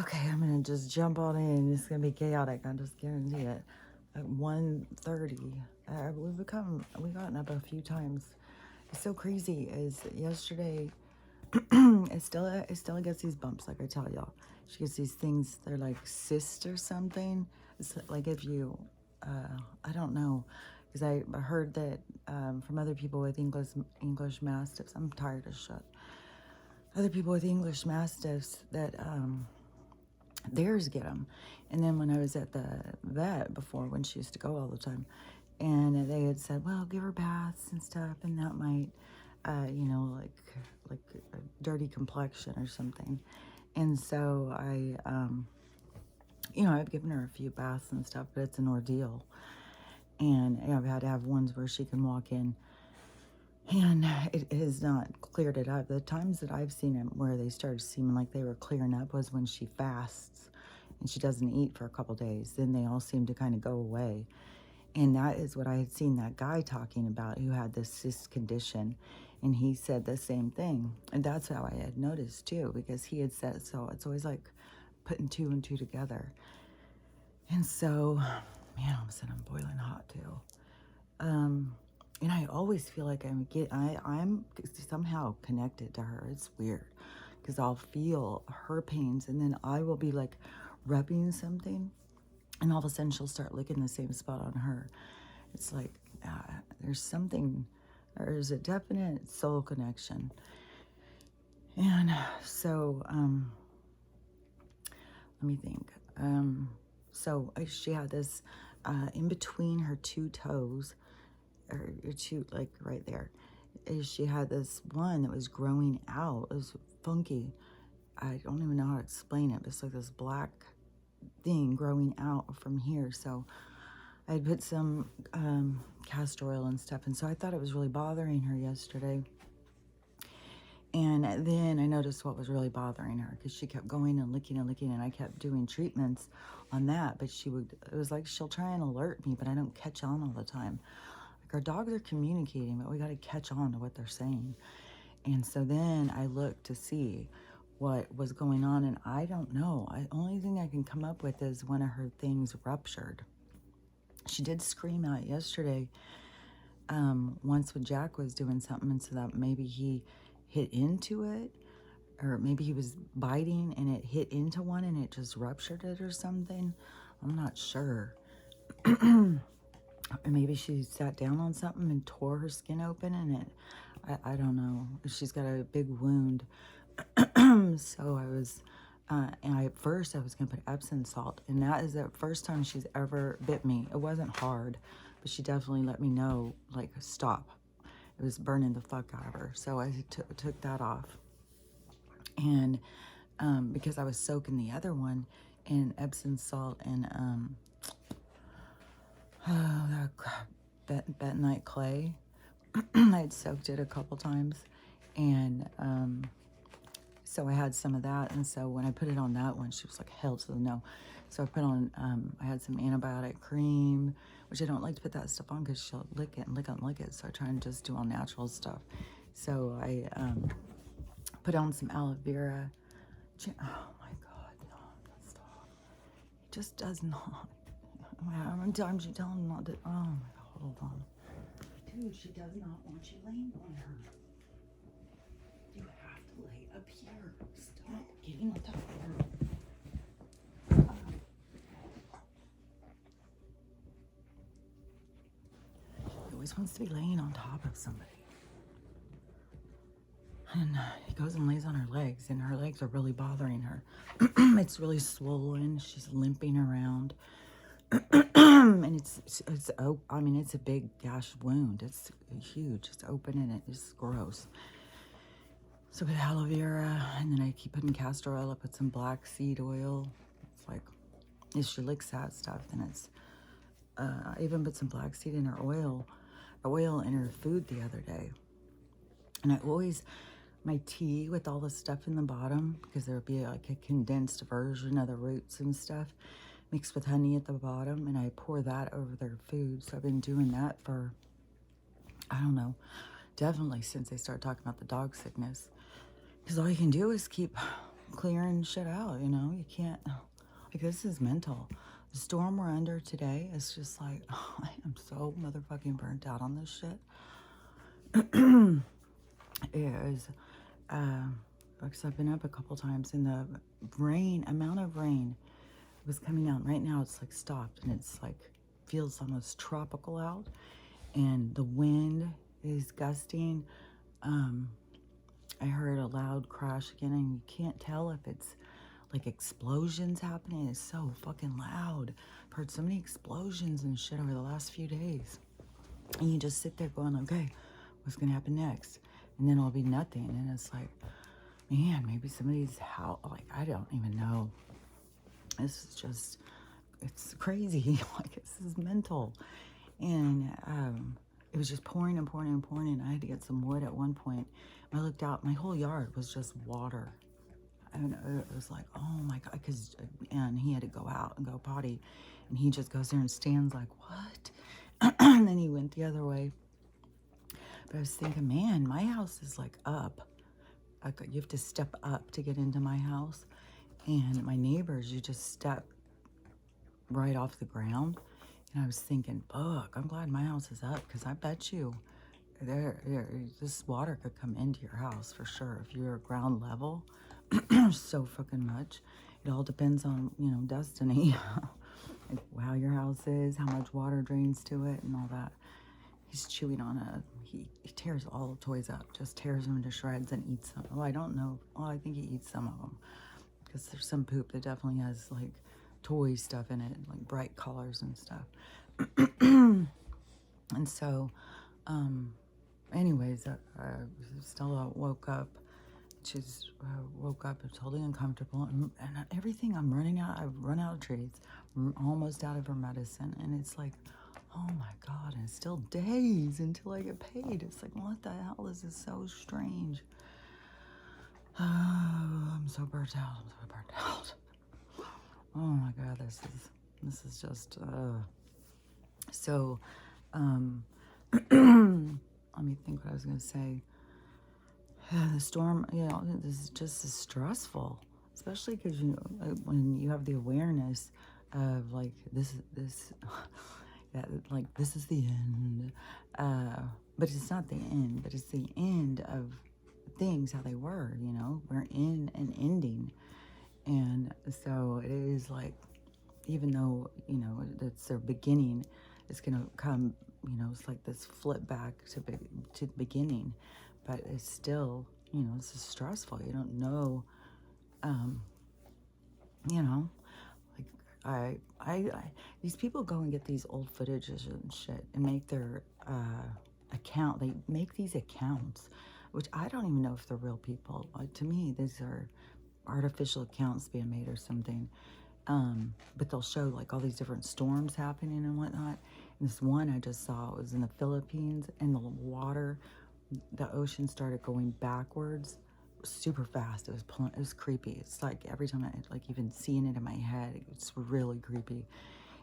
Okay, I'm gonna just jump on in. It's gonna be chaotic. I just guarantee it. At 1:30, we've gotten up a few times. It's so crazy. Is yesterday, it still gets these bumps. Like I tell y'all, she gets these things. They're like cysts or something. It's like if you, I don't know, because I heard that from other people with English Mastiffs. I'm tired of shit. Other people with English Mastiffs that theirs get them. And then when I was at the vet before, when she used to go all the time, and they had said, well, give her baths and stuff, and that might, like a dirty complexion or something. And so I've given her a few baths and stuff, but it's an ordeal. And I've had to have ones where she can walk in, and it has not cleared it up. The times that I've seen it where they started seeming like they were clearing up was when she fasts and she doesn't eat for a couple days. Then they all seem to kind of go away. And that is what I had seen that guy talking about who had this cyst condition. And he said the same thing. And that's how I had noticed too, because he had said so. It's always like putting two and two together. And so, man, all of a sudden I'm boiling hot too. And I always feel like I'm somehow connected to her. It's weird because I'll feel her pains and then I will be like rubbing something and all of a sudden she'll start licking the same spot on her. It's like there's a definite soul connection. And so, let me think. She had this in between her two toes, or two, like right there. She had this one that was growing out. It was funky. I don't even know how to explain it, but it's like this black thing growing out from here. So I had put some castor oil and stuff, and so I thought it was really bothering her yesterday. And then I noticed what was really bothering her because she kept going and licking, and I kept doing treatments on that. But it was like she'll try and alert me, but I don't catch on all the time. Like our dogs are communicating, but we got to catch on to what they're saying. And so then I looked to see what was going on, and I don't know. The only thing I can come up with is one of her things ruptured. She did scream out yesterday once when Jack was doing something, and so that maybe he hit into it, or maybe he was biting and it hit into one and it just ruptured it or something. I'm not sure. Or maybe she sat down on something and tore her skin open and I don't know. She's got a big wound. So at first I was going to put Epsom salt, and that is the first time she's ever bit me. It wasn't hard, but she definitely let me know, like, stop. It was burning the fuck out of her. So I took that off. And because I was soaking the other one in Epsom salt and bentonite clay. I'd soaked it a couple times, and so I had some of that. And so when I put it on that one, she was like, hell to the no. So I put on, I had some antibiotic cream, which I don't like to put that stuff on because she'll lick it and lick it and lick it. So I try and just do all natural stuff. So I put on some aloe vera. Oh my God, no, stop. He just does not. How many times you tell him not to? Oh my God, hold on. Dude, she does not want you laying on her. You have to lay up here. Stop getting on top of her. He always wants to be laying on top of somebody. And he goes and lays on her legs, and her legs are really bothering her. It's really swollen. She's limping around. And it's a big gash wound. It's huge. It's open and it's gross. So I put aloe vera, and then I keep putting castor oil. I put some black seed oil. It's like, if she licks that stuff, then it's, I even put some black seed in her oil in her food the other day. And I always, my tea with all the stuff in the bottom, because there would be like a condensed version of the roots and stuff mixed with honey at the bottom, and I pour that over their food. So I've been doing that for, I don't know, definitely since they started talking about the dog sickness. Because all you can do is keep clearing shit out, you know? You can't, like, this is mental. The storm we're under today is just like, I am so motherfucking burnt out on this shit. It is, because I've been up a couple times, and the amount of rain was coming out. Right now it's like stopped, and it's like, feels almost tropical out, and the wind is gusting. I heard a loud crash again, and you can't tell if it's like explosions happening. It's so fucking loud. I've heard so many explosions and shit over the last few days. And you just sit there going, okay, what's gonna happen next? And then it'll be nothing. And it's like, man, maybe somebody's house, like, I don't even know. This is just, it's crazy. Like, this is mental. And it was just pouring and pouring and pouring. And I had to get some wood at one point. I looked out, my whole yard was just water. And it was like, oh my God, and he had to go out and go potty. And he just goes there and stands like, what? And then he went the other way. But I was thinking, man, my house is like up. You have to step up to get into my house. And my neighbors, you just step right off the ground. And I was thinking, fuck, I'm glad my house is up, because I bet you this water could come into your house for sure if you're ground level. So fucking much. It all depends on, you know, destiny. Like how your house is, how much water drains to it, and all that. He's chewing on he tears all the toys up, just tears them into shreds and eats them. Well, I don't know. Well, I think he eats some of them, because there's some poop that definitely has like toy stuff in it, like bright colors and stuff. And so, anyways, Stella woke up. She's woke up totally uncomfortable, and everything, I've run out of treats. I'm almost out of her medicine, and it's like, oh my God, and it's still days until I get paid. It's like, what the hell? This is so strange. I'm so burnt out. I'm so burnt out. Oh my God, this is just, so, let me think what I was going to say. The storm, you know, this is just as stressful, especially because, you know, when you have the awareness of like, that, like, this is the end, but it's not the end, but it's the end of things how they were, you know. We're in an ending. And so it is like, even though, you know, it's their beginning, it's gonna come, you know, it's like this flip back to the beginning, but it's still, you know, it's stressful. You don't know, you know, like these people go and get these old footages and shit and make their account. They make these accounts, which I don't even know if they're real people. To me, these are artificial accounts being made or something. But they'll show like all these different storms happening and whatnot. And this one I just saw was in the Philippines, and the water, the ocean started going backwards super fast. It was creepy. It's like every time I like even seeing it in my head, it's really creepy.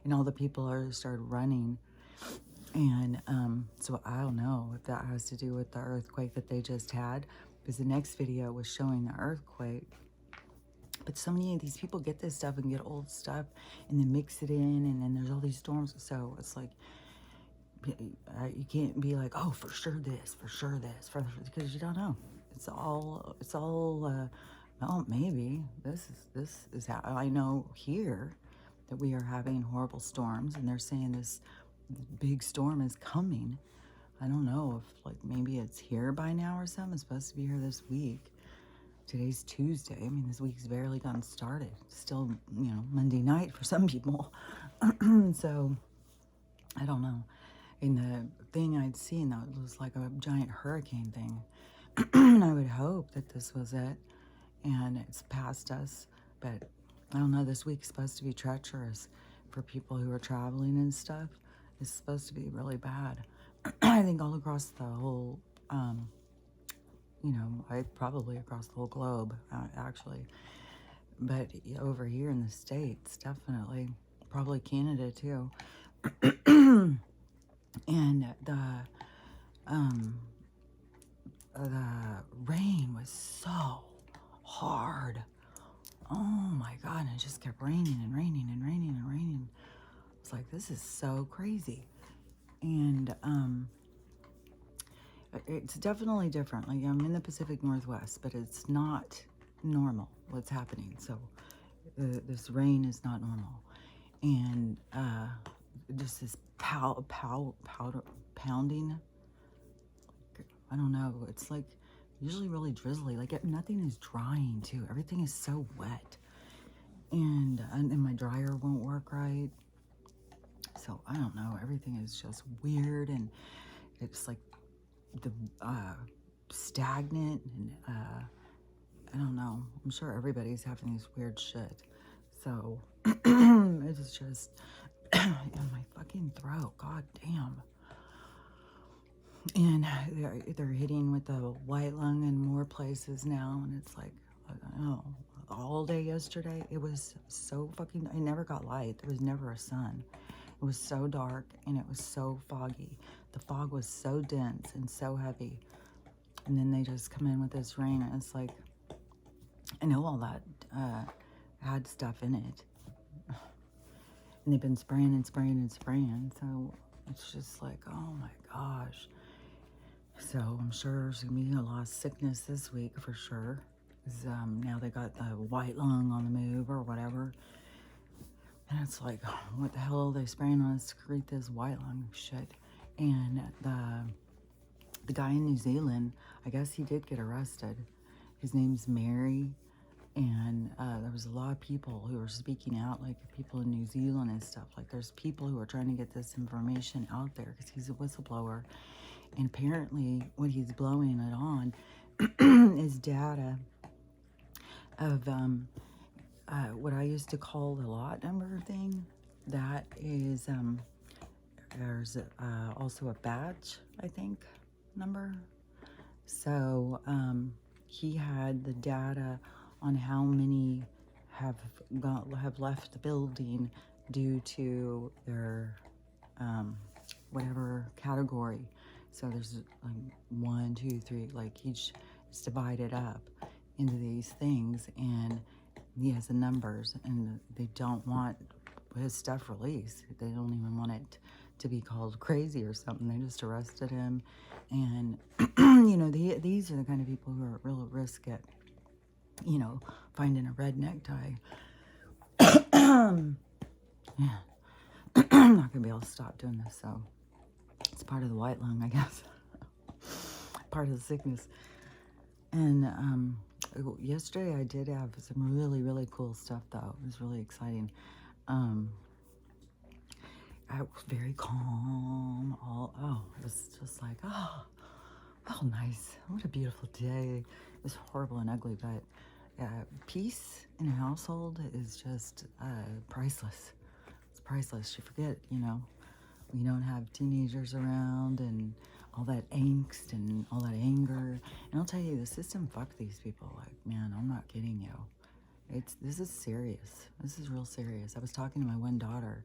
And all the people started running. And so I don't know if that has to do with the earthquake that they just had, because the next video was showing the earthquake. But so many of these people get this stuff and get old stuff and then mix it in, and then there's all these storms. So it's like, you can't be like, oh, for sure this, because you don't know. It's all, well, maybe this is how I know here that we are having horrible storms, and they're saying this big storm is coming. I don't know if like maybe it's here by now or something. It's supposed to be here this week. Today's Tuesday. I mean, this week's barely gotten started. Still, you know, Monday night for some people. So, I don't know. And the thing I'd seen, though, it was like a giant hurricane thing. And I would hope that this was it. And it's past us. But, I don't know, this week's supposed to be treacherous for people who are traveling and stuff. It's supposed to be really bad. I think all across the whole, you know, probably across the whole globe, actually. But over here in the States, definitely. Probably Canada, too. And the rain was so hard. oh my God, and it just kept raining and raining and raining and raining. It's like, this is so crazy. And it's definitely different. Like, I'm in the Pacific Northwest, but it's not normal what's happening. So this rain is not normal. And just this pounding. I don't know. It's like usually really drizzly. Like nothing is drying too. Everything is so wet. And my dryer won't work right. So I don't know. Everything is just weird, and it's like the stagnant, and I don't know. I'm sure everybody's having these weird shit. So it's just in my fucking throat. God damn. And they're hitting with the white lung in more places now, and it's like, oh, all day yesterday it was so fucking. I never got light. There was never a sun. It was so dark and it was so foggy. The fog was so dense and so heavy. And then they just come in with this rain, and it's like, I know all that had stuff in it. And they've been spraying and spraying and spraying. So it's just like, oh my gosh. So I'm sure there's going to be a lot of sickness this week for sure. Because now they got the white lung on the move or whatever. And it's like, what the hell are they spraying on us to create this white lung shit? And the guy in New Zealand, I guess he did get arrested. His name's Mary. And there was a lot of people who were speaking out, like people in New Zealand and stuff. Like there's people who are trying to get this information out there because he's a whistleblower. And apparently what he's blowing it on is data of what I used to call the lot number thing. That is, there's also a batch, I think, number. So he had the data on how many have left the building due to their whatever category. So there's like 1, 2, 3, like each is divided up into these things, and he has the numbers, and they don't want his stuff released. They don't even want it to be called crazy or something. They just arrested him, and you know, these are the kind of people who are at real risk at, you know, finding a red necktie. Yeah. I'm not gonna be able to stop doing this, so it's part of the white lung, I guess. Part of the sickness. And yesterday I did have some really, really cool stuff, though. It was really exciting. I was very calm. It was just like, oh, nice. What a beautiful day. It was horrible and ugly, but peace in a household is just priceless. It's priceless. You forget, you know, we don't have teenagers around and all that angst and all that anger. And I'll tell you, the system fucked these people. Like, man, I'm not kidding you. This is serious. This is real serious. I was talking to my one daughter,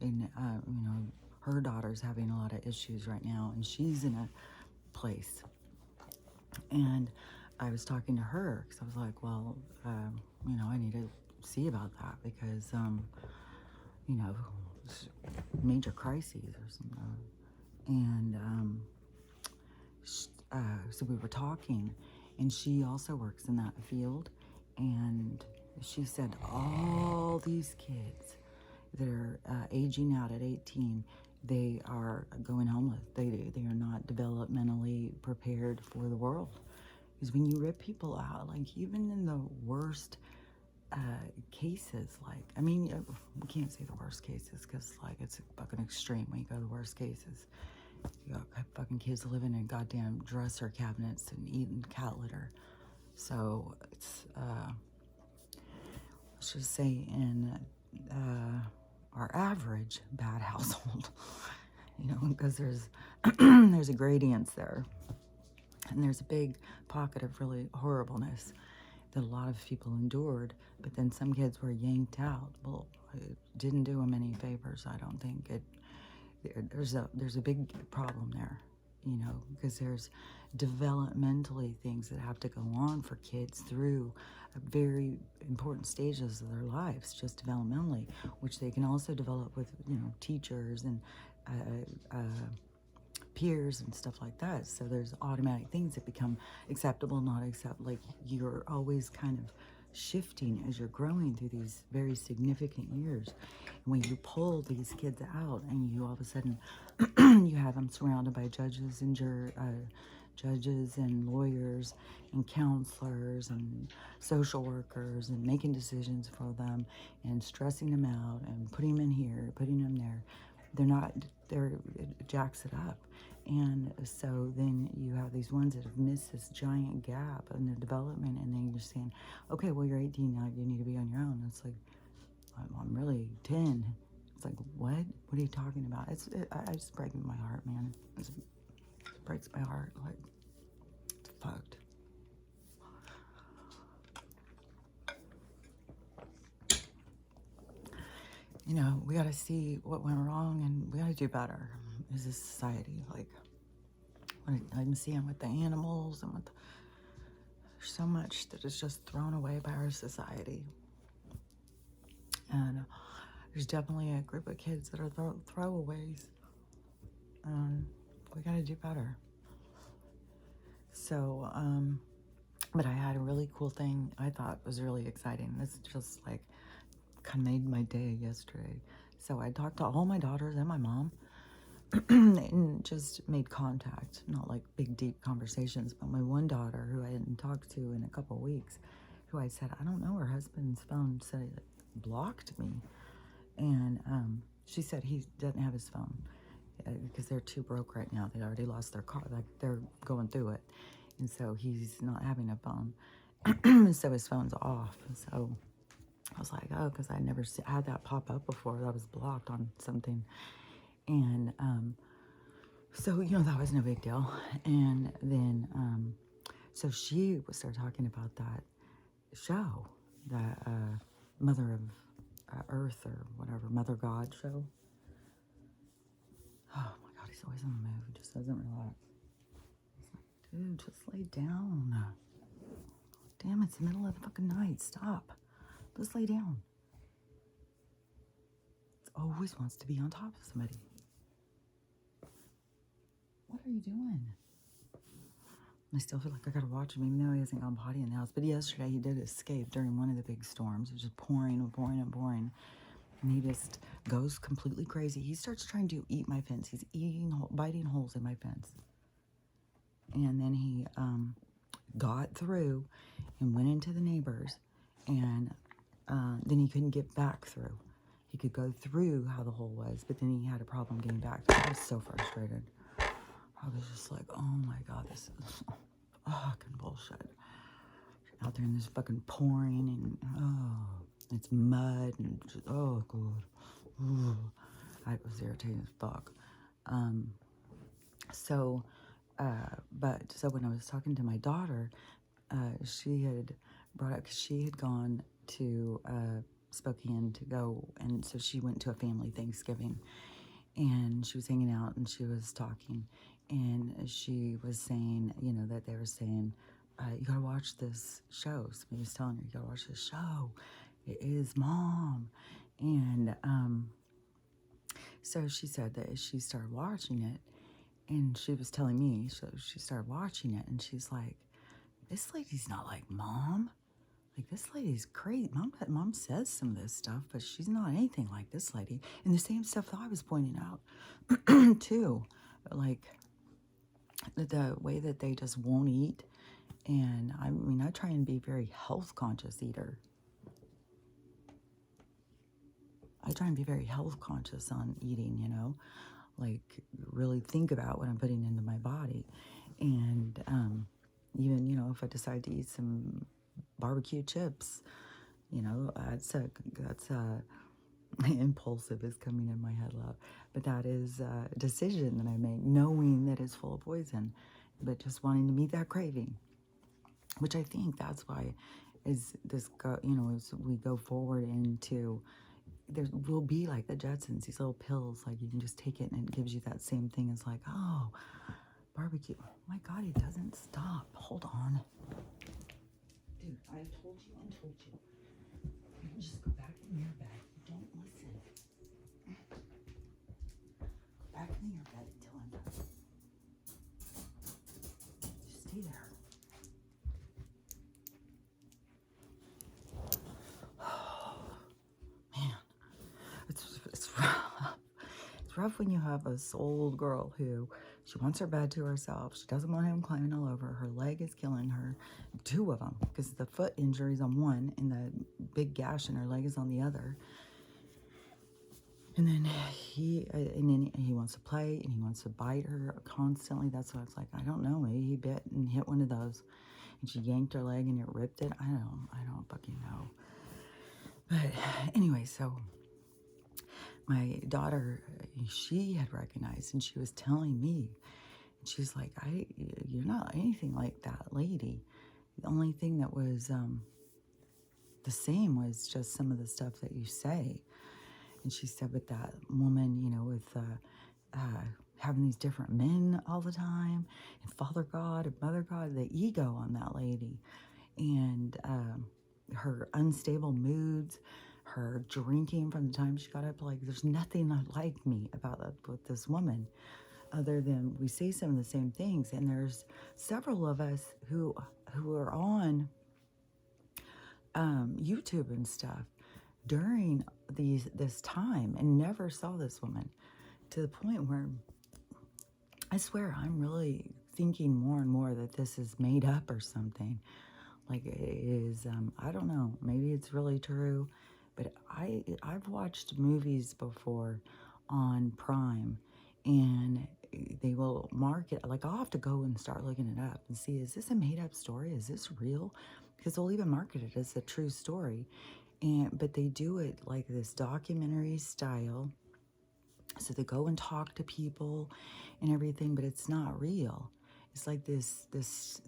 and you know, her daughter's having a lot of issues right now, and she's in a place. And I was talking to her because I was like, well, you know, I need to see about that because, you know, major crises or something. And so we were talking, and she also works in that field, and she said all these kids that are aging out at 18, they are going homeless. They are not developmentally prepared for the world. Because when you rip people out, like even in the worst cases, like, I mean, we can't say the worst cases because like it's fucking extreme when you go to the worst cases. You got fucking kids living in goddamn dresser cabinets and eating cat litter. So it's, let's just say in our average bad household, you know, because there's there's a gradients there, and there's a big pocket of really horribleness that a lot of people endured, but then some kids were yanked out. Well, it didn't do them any favors, I don't think. There's a big problem there, you know, because there's developmentally things that have to go on for kids through very important stages of their lives, just developmentally, which they can also develop with, you know, teachers and peers and stuff like that. So there's automatic things that become acceptable, not accept. Like you're always kind of shifting as you're growing through these very significant years. And when you pull these kids out and you all of a sudden you have them surrounded by judges and judges and lawyers and counselors and social workers and making decisions for them and stressing them out and putting them in here, putting them there. It jacks it up. And so then you have these ones that have missed this giant gap in their development, and then you're saying, okay, well, you're 18 now, you need to be on your own. It's like, I'm really 10. It's like, what? What are you talking about? I just breaks my heart, man. It breaks my heart. Like, it's fucked. You know, we got to see what went wrong, and we got to do better as a society. Like, I'm seeing with the animals and with there's so much that is just thrown away by our society. And there's definitely a group of kids that are throwaways. We got to do better. So, but I had a really cool thing I thought was really exciting. This just like kind of made my day yesterday. So I talked to all my daughters and my mom and just made contact, not like big, deep conversations, but my one daughter who I hadn't talked to in a couple of weeks, who I said, I don't know, her husband's phone said it blocked me. And she said he doesn't have his phone because they're too broke right now. They already lost their car. Like, they're going through it. And so he's not having a phone. So his phone's off. And so I was like, oh, because I never had that pop up before. That was blocked on something. And so, you know, that was no big deal. And then, so she started talking about that show, that Mother of Earth or whatever, Mother God show. Oh my God, he's always on the move. He just doesn't relax. It's like, dude, just lay down. Damn, it's the middle of the fucking night. Stop. Just lay down. It always wants to be on top of somebody. What are you doing? I still feel like I gotta watch him, even though he hasn't gone potty in the house. But yesterday he did escape during one of the big storms. It was just pouring and pouring and pouring. And he just goes completely crazy. He starts trying to eat my fence. He's biting holes in my fence. And then he got through and went into the neighbors. And then he couldn't get back through. He could go through how the hole was, but then he had a problem getting back. I was so frustrated. I was just like, oh my God, this is fucking bullshit. Out there in this fucking pouring and, oh, it's mud and just, oh God. Ooh. I was irritated as fuck. So when I was talking to my daughter, she had brought up, because she had gone to Spokane to go, and so she went to a family Thanksgiving, and she was hanging out, and she was talking, and she was saying, you know, that they were saying, you gotta watch this show. Somebody was telling her, you gotta watch this show. It is Mom. And so she said that she started watching it, and she was telling me, so she started watching it, and she's like, this lady's not like Mom. Like, this lady's crazy. Mom says some of this stuff, but she's not anything like this lady. And the same stuff that I was pointing out, too. Like, the way that they just won't eat. And, I mean, I try and be very health-conscious eater. I try and be very health-conscious on eating, you know. Like, really think about what I'm putting into my body. And even, you know, if I decide to eat some barbecue chips, you know, that's impulsive is coming in my head a lot, but that is a decision that I make, knowing that it's full of poison, but just wanting to meet that craving, which I think that's why is this you know, as we go forward into, there will be like the Jetsons, these little pills, like you can just take it and it gives you that same thing as like, oh, barbecue. Oh my God, he doesn't stop. Hold on. Dude, I've told you and told you. You can just go back in your bed. Don't listen. Go back in your bed until I'm done. Just stay there. Man, it's rough. It's rough when you have this old girl who she wants her bed to herself. She doesn't want him climbing all over. Her leg is killing her. Two of them, because the foot injury is on one and the big gash in her leg is on the other. And then he wants to play and he wants to bite her constantly. That's why it's like, I don't know. Maybe he bit and hit one of those, and she yanked her leg and it ripped it. I don't fucking know. But anyway, so my daughter, she had recognized, and she was telling me, and she's like, you're not anything like that lady. The only thing that was the same was just some of the stuff that you say. And she said, with that woman, you know, with having these different men all the time, and Father God and Mother God, the ego on that lady, and her unstable moods, her drinking from the time she got up. Like, there's nothing like me about that with this woman, other than we say some of the same things. And there's several of us who are on YouTube and stuff during this time and never saw this woman, to the point where I swear I'm really thinking more and more that this is made up or something. Like, it is, I don't know, maybe it's really true, but I've watched movies before on Prime, and they will mark it, like, I'll have to go and start looking it up and see, is this a made up story? Is this real? Because they'll even market it as a true story. But they do it like this documentary style. So they go and talk to people and everything, but it's not real. It's like this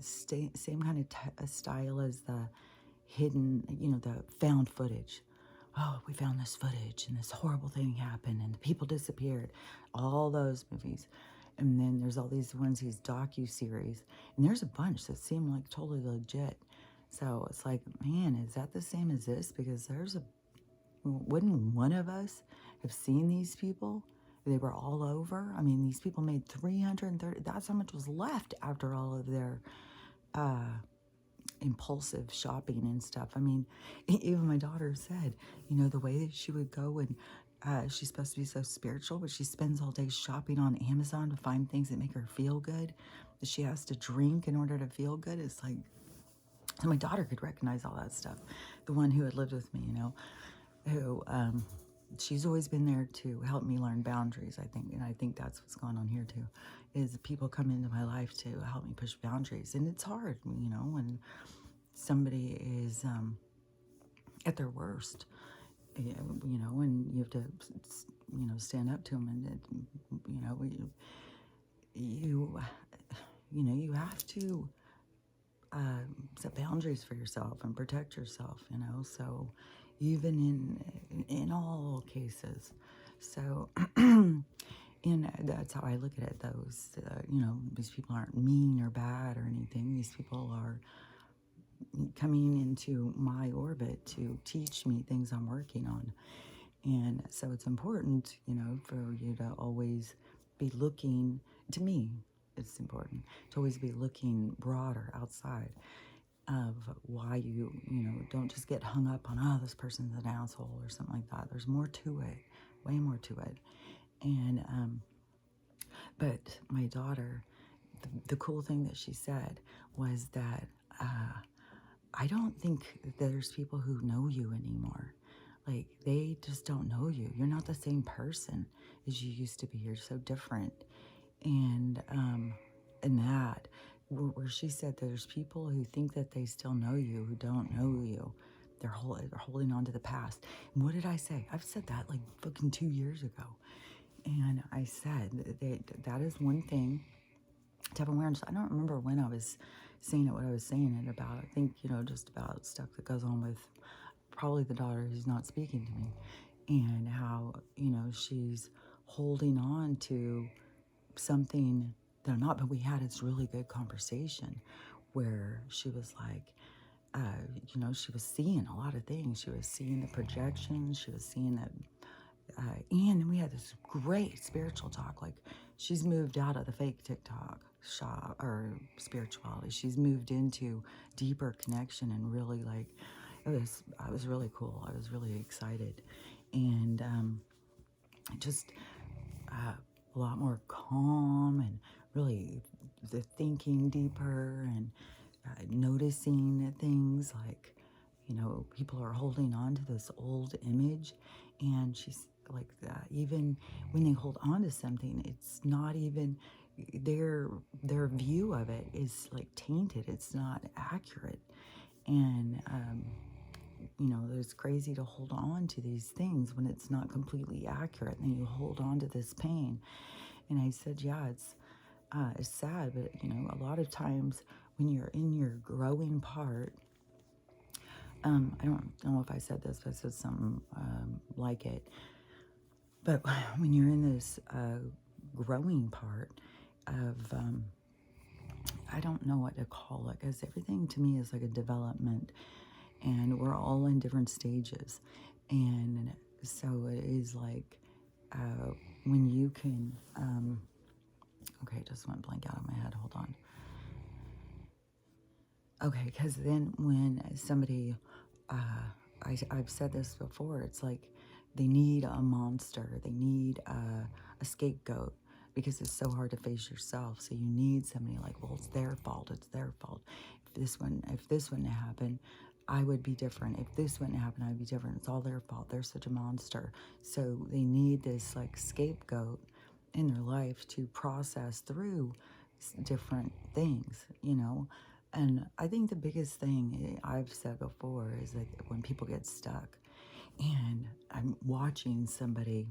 same kind of style as the hidden, you know, the found footage. Oh, we found this footage and this horrible thing happened and the people disappeared. All those movies. And then there's all these ones, these docu-series. And there's a bunch that seem like totally legit. So it's like, man, is that the same as this? Because wouldn't one of us have seen these people? They were all over. I mean, these people made 330, that's how much was left after all of their impulsive shopping and stuff. I mean, even my daughter said, you know, the way that she would go and she's supposed to be so spiritual, but she spends all day shopping on Amazon to find things that make her feel good, that she has to drink in order to feel good. It's like, so my daughter could recognize all that stuff. The one who had lived with me, you know, who she's always been there to help me learn boundaries, I think. And I think that's what's going on here too, is people come into my life to help me push boundaries. And it's hard, you know, when somebody is at their worst, you know, and you have to, you know, stand up to them. And, you know, you have to set boundaries for yourself and protect yourself, you know, so even in all cases. So, and that's how I look at it. Those, you know, these people aren't mean or bad or anything. These people are coming into my orbit to teach me things I'm working on. And so it's important, you know, for you to always be looking, to me, it's important to always be looking broader outside of why you know, don't just get hung up on, oh, this person's an asshole or something like that. There's more to it, way more to it. And, but my daughter, the cool thing that she said was that, I don't think there's people who know you anymore. Like, they just don't know you. You're not the same person as you used to be. You're so different. And that, where she said there's people who think that they still know you, who don't know you. They're holding on to the past. And what did I say? I've said that like fucking 2 years ago. And I said that is one thing to have awareness. I don't remember when I was saying it, what I was saying it about. I think, you know, just about stuff that goes on with probably the daughter who's not speaking to me, and how, you know, she's holding on to something they're not, but we had this really good conversation where she was like, she was seeing a lot of things. She was seeing the projections. She was seeing that, and we had this great spiritual talk. Like, she's moved out of the fake TikTok shop or spirituality. She's moved into deeper connection and really like, I was really cool. I was really excited. And just a lot more calm and really the thinking deeper and noticing things like, people are holding on to this old image. And she's like that. Even when they hold on to something, it's not even their view of it is like tainted. It's not accurate. And it's crazy to hold on to these things when it's not completely accurate, and you hold on to this pain. And I said, yeah, it's sad, but a lot of times when you're in your growing part, I don't know if I said this, but I said something like it. But when you're in this growing part of, I don't know what to call it, because everything to me is like a development, and we're all in different stages. And so it is like when you can, okay, it just went blank out of my head. Hold on. Okay, because then when somebody, I've said this before, it's like they need a monster, they need a scapegoat, because it's so hard to face yourself. So you need somebody like, well, it's their fault, it's their fault. If this wouldn't happen, I would be different. If this wouldn't happen, I'd be different. It's all their fault. They're such a monster. So they need this like scapegoat in their life to process through different things, And I think the biggest thing I've said before is that when people get stuck, and I'm watching somebody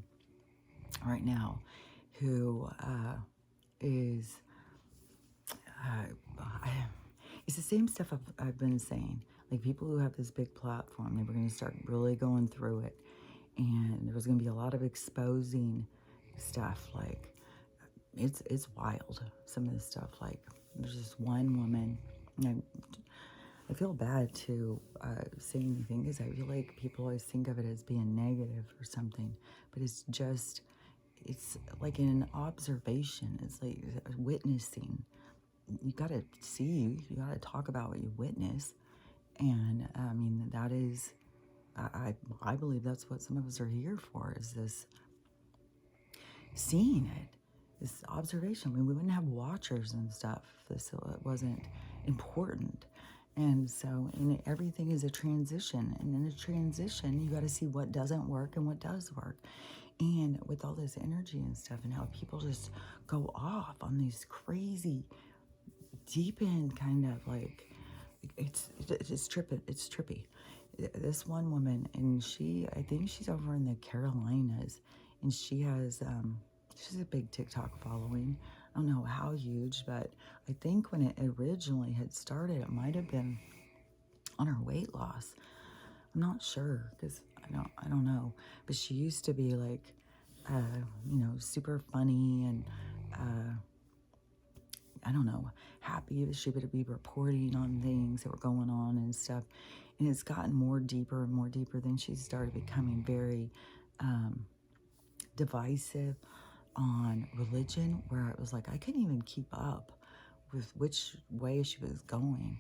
right now who is, it's the same stuff I've been saying. Like, people who have this big platform, they were going to start really going through it. And there was going to be a lot of exposing stuff. Like, it's wild, some of this stuff. Like, there's this one woman, and I feel bad to say anything, because I feel like people always think of it as being negative or something. But it's like an observation. It's like witnessing. You got to see, you got to talk about what you witness. And I mean, that is, I believe that's what some of us are here for, is this seeing it, this observation. I mean, we wouldn't have watchers and stuff if this wasn't important. And so, everything is a transition. And in a transition, you got to see what doesn't work and what does work. And with all this energy and stuff, and how people just go off on these crazy, deep end kind of like, it's trippy. It's trippy. This one woman, and I think she's over in the Carolinas, and she has, she's a big TikTok following. I don't know how huge, but I think when it originally had started, it might have been on her weight loss. I'm not sure, because I don't know. But she used to be like, super funny and, I don't know, happy that she would be reporting on things that were going on and stuff. And it's gotten more deeper and more deeper. Then she started becoming very divisive on religion, where it was like I couldn't even keep up with which way she was going.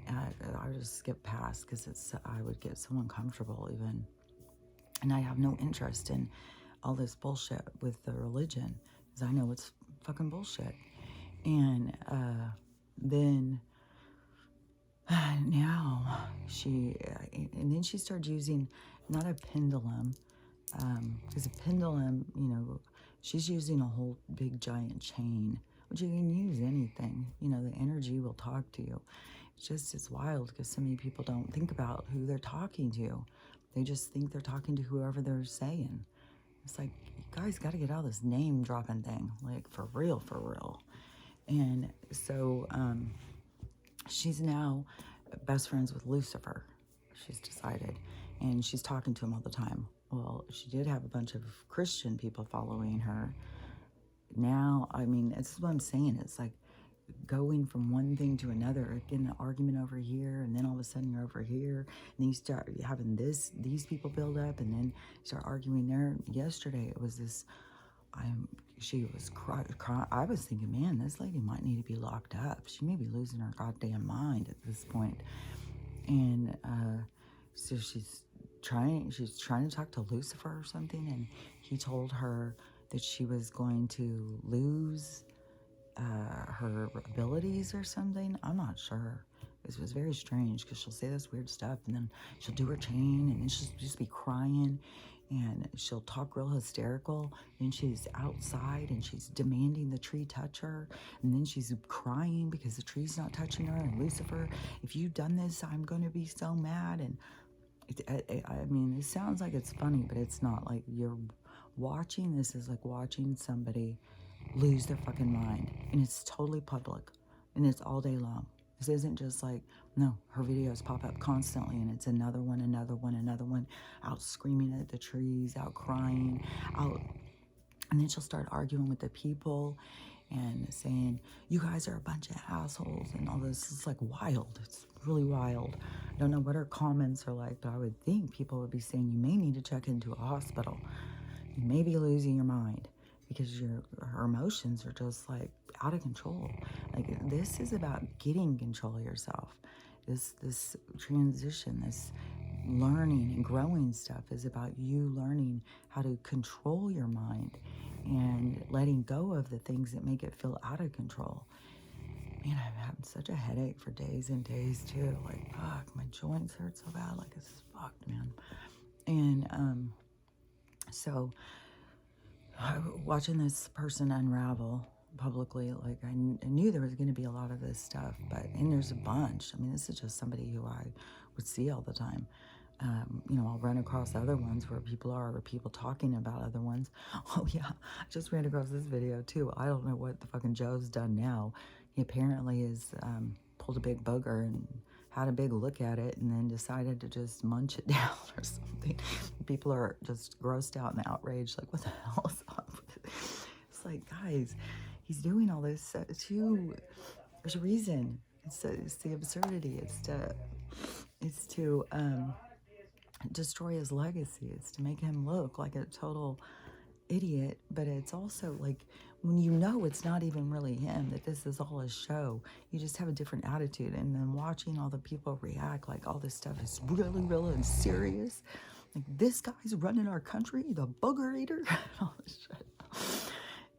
I would just skip past, because I would get so uncomfortable even. And I have no interest in all this bullshit with the religion, because I know it's fucking bullshit. And then now and then she started using, not a pendulum, because a pendulum, she's using a whole big giant chain, which you can use anything, the energy will talk to you. It's wild, because so many people don't think about who they're talking to. They just think they're talking to whoever they're saying. It's like, you guys got to get out of this name dropping thing, like for real, for real. And so she's now best friends with Lucifer, she's decided, and she's talking to him all the time. Well, she did have a bunch of Christian people following her. now, I mean, this is what I'm saying. It's like going from one thing to another, getting an argument over here, and then all of a sudden you're over here, and then you start having these people build up, and then you start arguing there. Yesterday, it was this, she was crying. I was thinking, man, this lady might need to be locked up. She may be losing her goddamn mind at this point. And so she's trying to talk to Lucifer or something, and he told her that she was going to lose her abilities or something. I'm not sure. It was very strange because she'll say this weird stuff, and then she'll do her chain, and then she'll just be crying, and she'll talk real hysterical. Then she's outside and she's demanding the tree touch her, and then she's crying because the tree's not touching her. And Lucifer, if you've done this, I'm going to be so mad. And I mean, it sounds like it's funny, but it's not. Like, you're watching this is like watching somebody lose their fucking mind, and it's totally public, and it's all day long. This isn't just like, no, her videos pop up constantly, and it's another one, out screaming at the trees, out crying, out, and then she'll start arguing with the people and saying, you guys are a bunch of assholes, and all this. It's like wild. It's really wild. I don't know what her comments are like, but I would think people would be saying, you may need to check into a hospital. You may be losing your mind, because her emotions are just like out of control. Like, this is about getting control of yourself. This transition, this learning and growing stuff is about you learning how to control your mind and letting go of the things that make it feel out of control. Man, I've had such a headache for days and days too. Like, fuck, my joints hurt so bad. Like, it's fucked, man. And so watching this person unravel publicly, like, I knew there was going to be a lot of this stuff, and there's a bunch. I mean, this is just somebody who I would see all the time. You know, I'll run across other ones where people are, or people talking about other ones. Oh yeah, I just ran across this video too. I don't know what the fucking Joe's done now. He apparently has pulled a big booger and had a big look at it, and then decided to just munch it down or something. People are just grossed out and outraged, like, what the hell is up with it? It's like, guys, he's doing all this too. There's a reason. It's the absurdity. It's to destroy his legacy. It's to make him look like a total idiot. But it's also like, when you know it's not even really him, that this is all a show, you just have a different attitude. And then watching all the people react like all this stuff is really real and serious, like, this guy's running our country, the booger eater, and all this shit.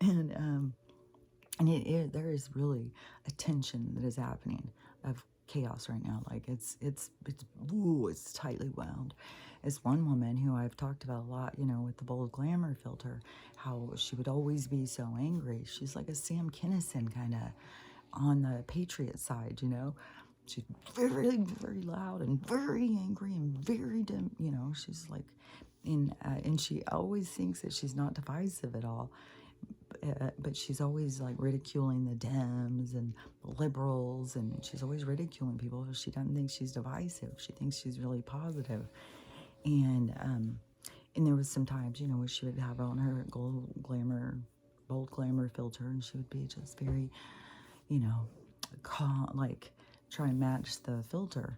And there is really a tension that is happening of chaos right now. Like, it's tightly wound. It's one woman who I've talked about a lot, you know, with the bold glamour filter, how she would always be so angry. She's like a Sam Kinison kind of on the Patriot side, you know. She's very, very loud and very angry and very dim, you know. She's like, and she always thinks that she's not divisive at all. But she's always like ridiculing the Dems and the liberals, and she's always ridiculing people. She doesn't think she's divisive. She thinks she's really positive. And there was some times, you know, where she would have on her bold glamour filter, and she would be just very, you know, calm, like try and match the filter.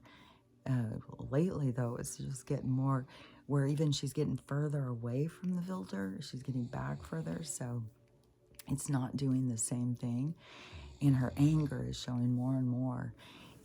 Lately, though, it's just getting more where even she's getting further away from the filter. She's getting back further, so it's not doing the same thing, and her anger is showing more and more.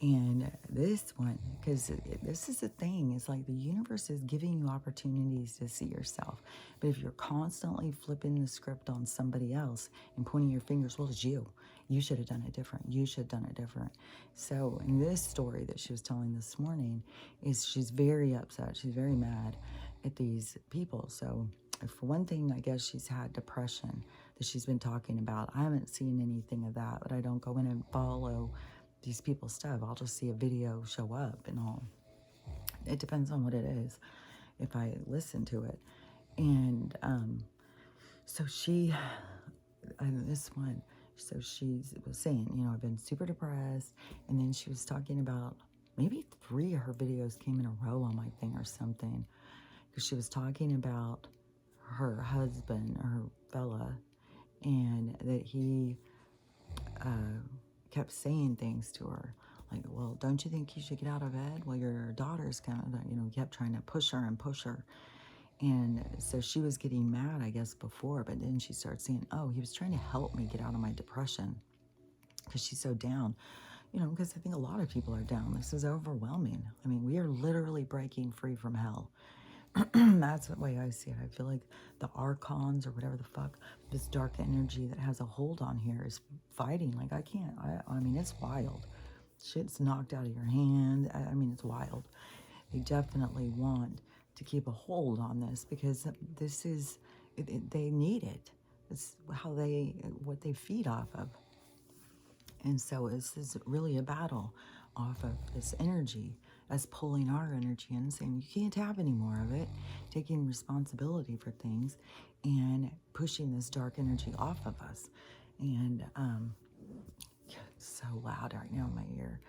And this one, because this is the thing, it's like the universe is giving you opportunities to see yourself. But if you're constantly flipping the script on somebody else and pointing your fingers, well, it's you. You should have done it different. You should have done it different. So in this story that she was telling this morning, is she's very upset. She's very mad at these people. So for one thing, I guess she's had depression that she's been talking about. I haven't seen anything of that, but I don't go in and follow these people's stuff. I'll just see a video show up and all. It depends on what it is, if I listen to it. And so this one, so she was saying, you know, I've been super depressed. And then she was talking about, maybe 3 of her videos came in a row on my thing or something, because she was talking about her husband, or her fella, and that he kept saying things to her. Like, well, don't you think you should get out of bed? Well, your daughter's kind of, kept trying to push her and push her. And so she was getting mad, I guess, before, but then she started saying, oh, he was trying to help me get out of my depression because she's so down. Because I think a lot of people are down. This is overwhelming. I mean, we are literally breaking free from hell. That's the way I see it. I feel like the archons or whatever the fuck, this dark energy that has a hold on here is fighting. Like, I mean, it's wild. Shit's knocked out of your hand. I mean, it's wild. They definitely want to keep a hold on this because this is, they need it. It's what they feed off of. And so this is really a battle off of this energy, as pulling our energy in and saying, you can't have any more of it, taking responsibility for things and pushing this dark energy off of us. And it's so loud right now in my ear.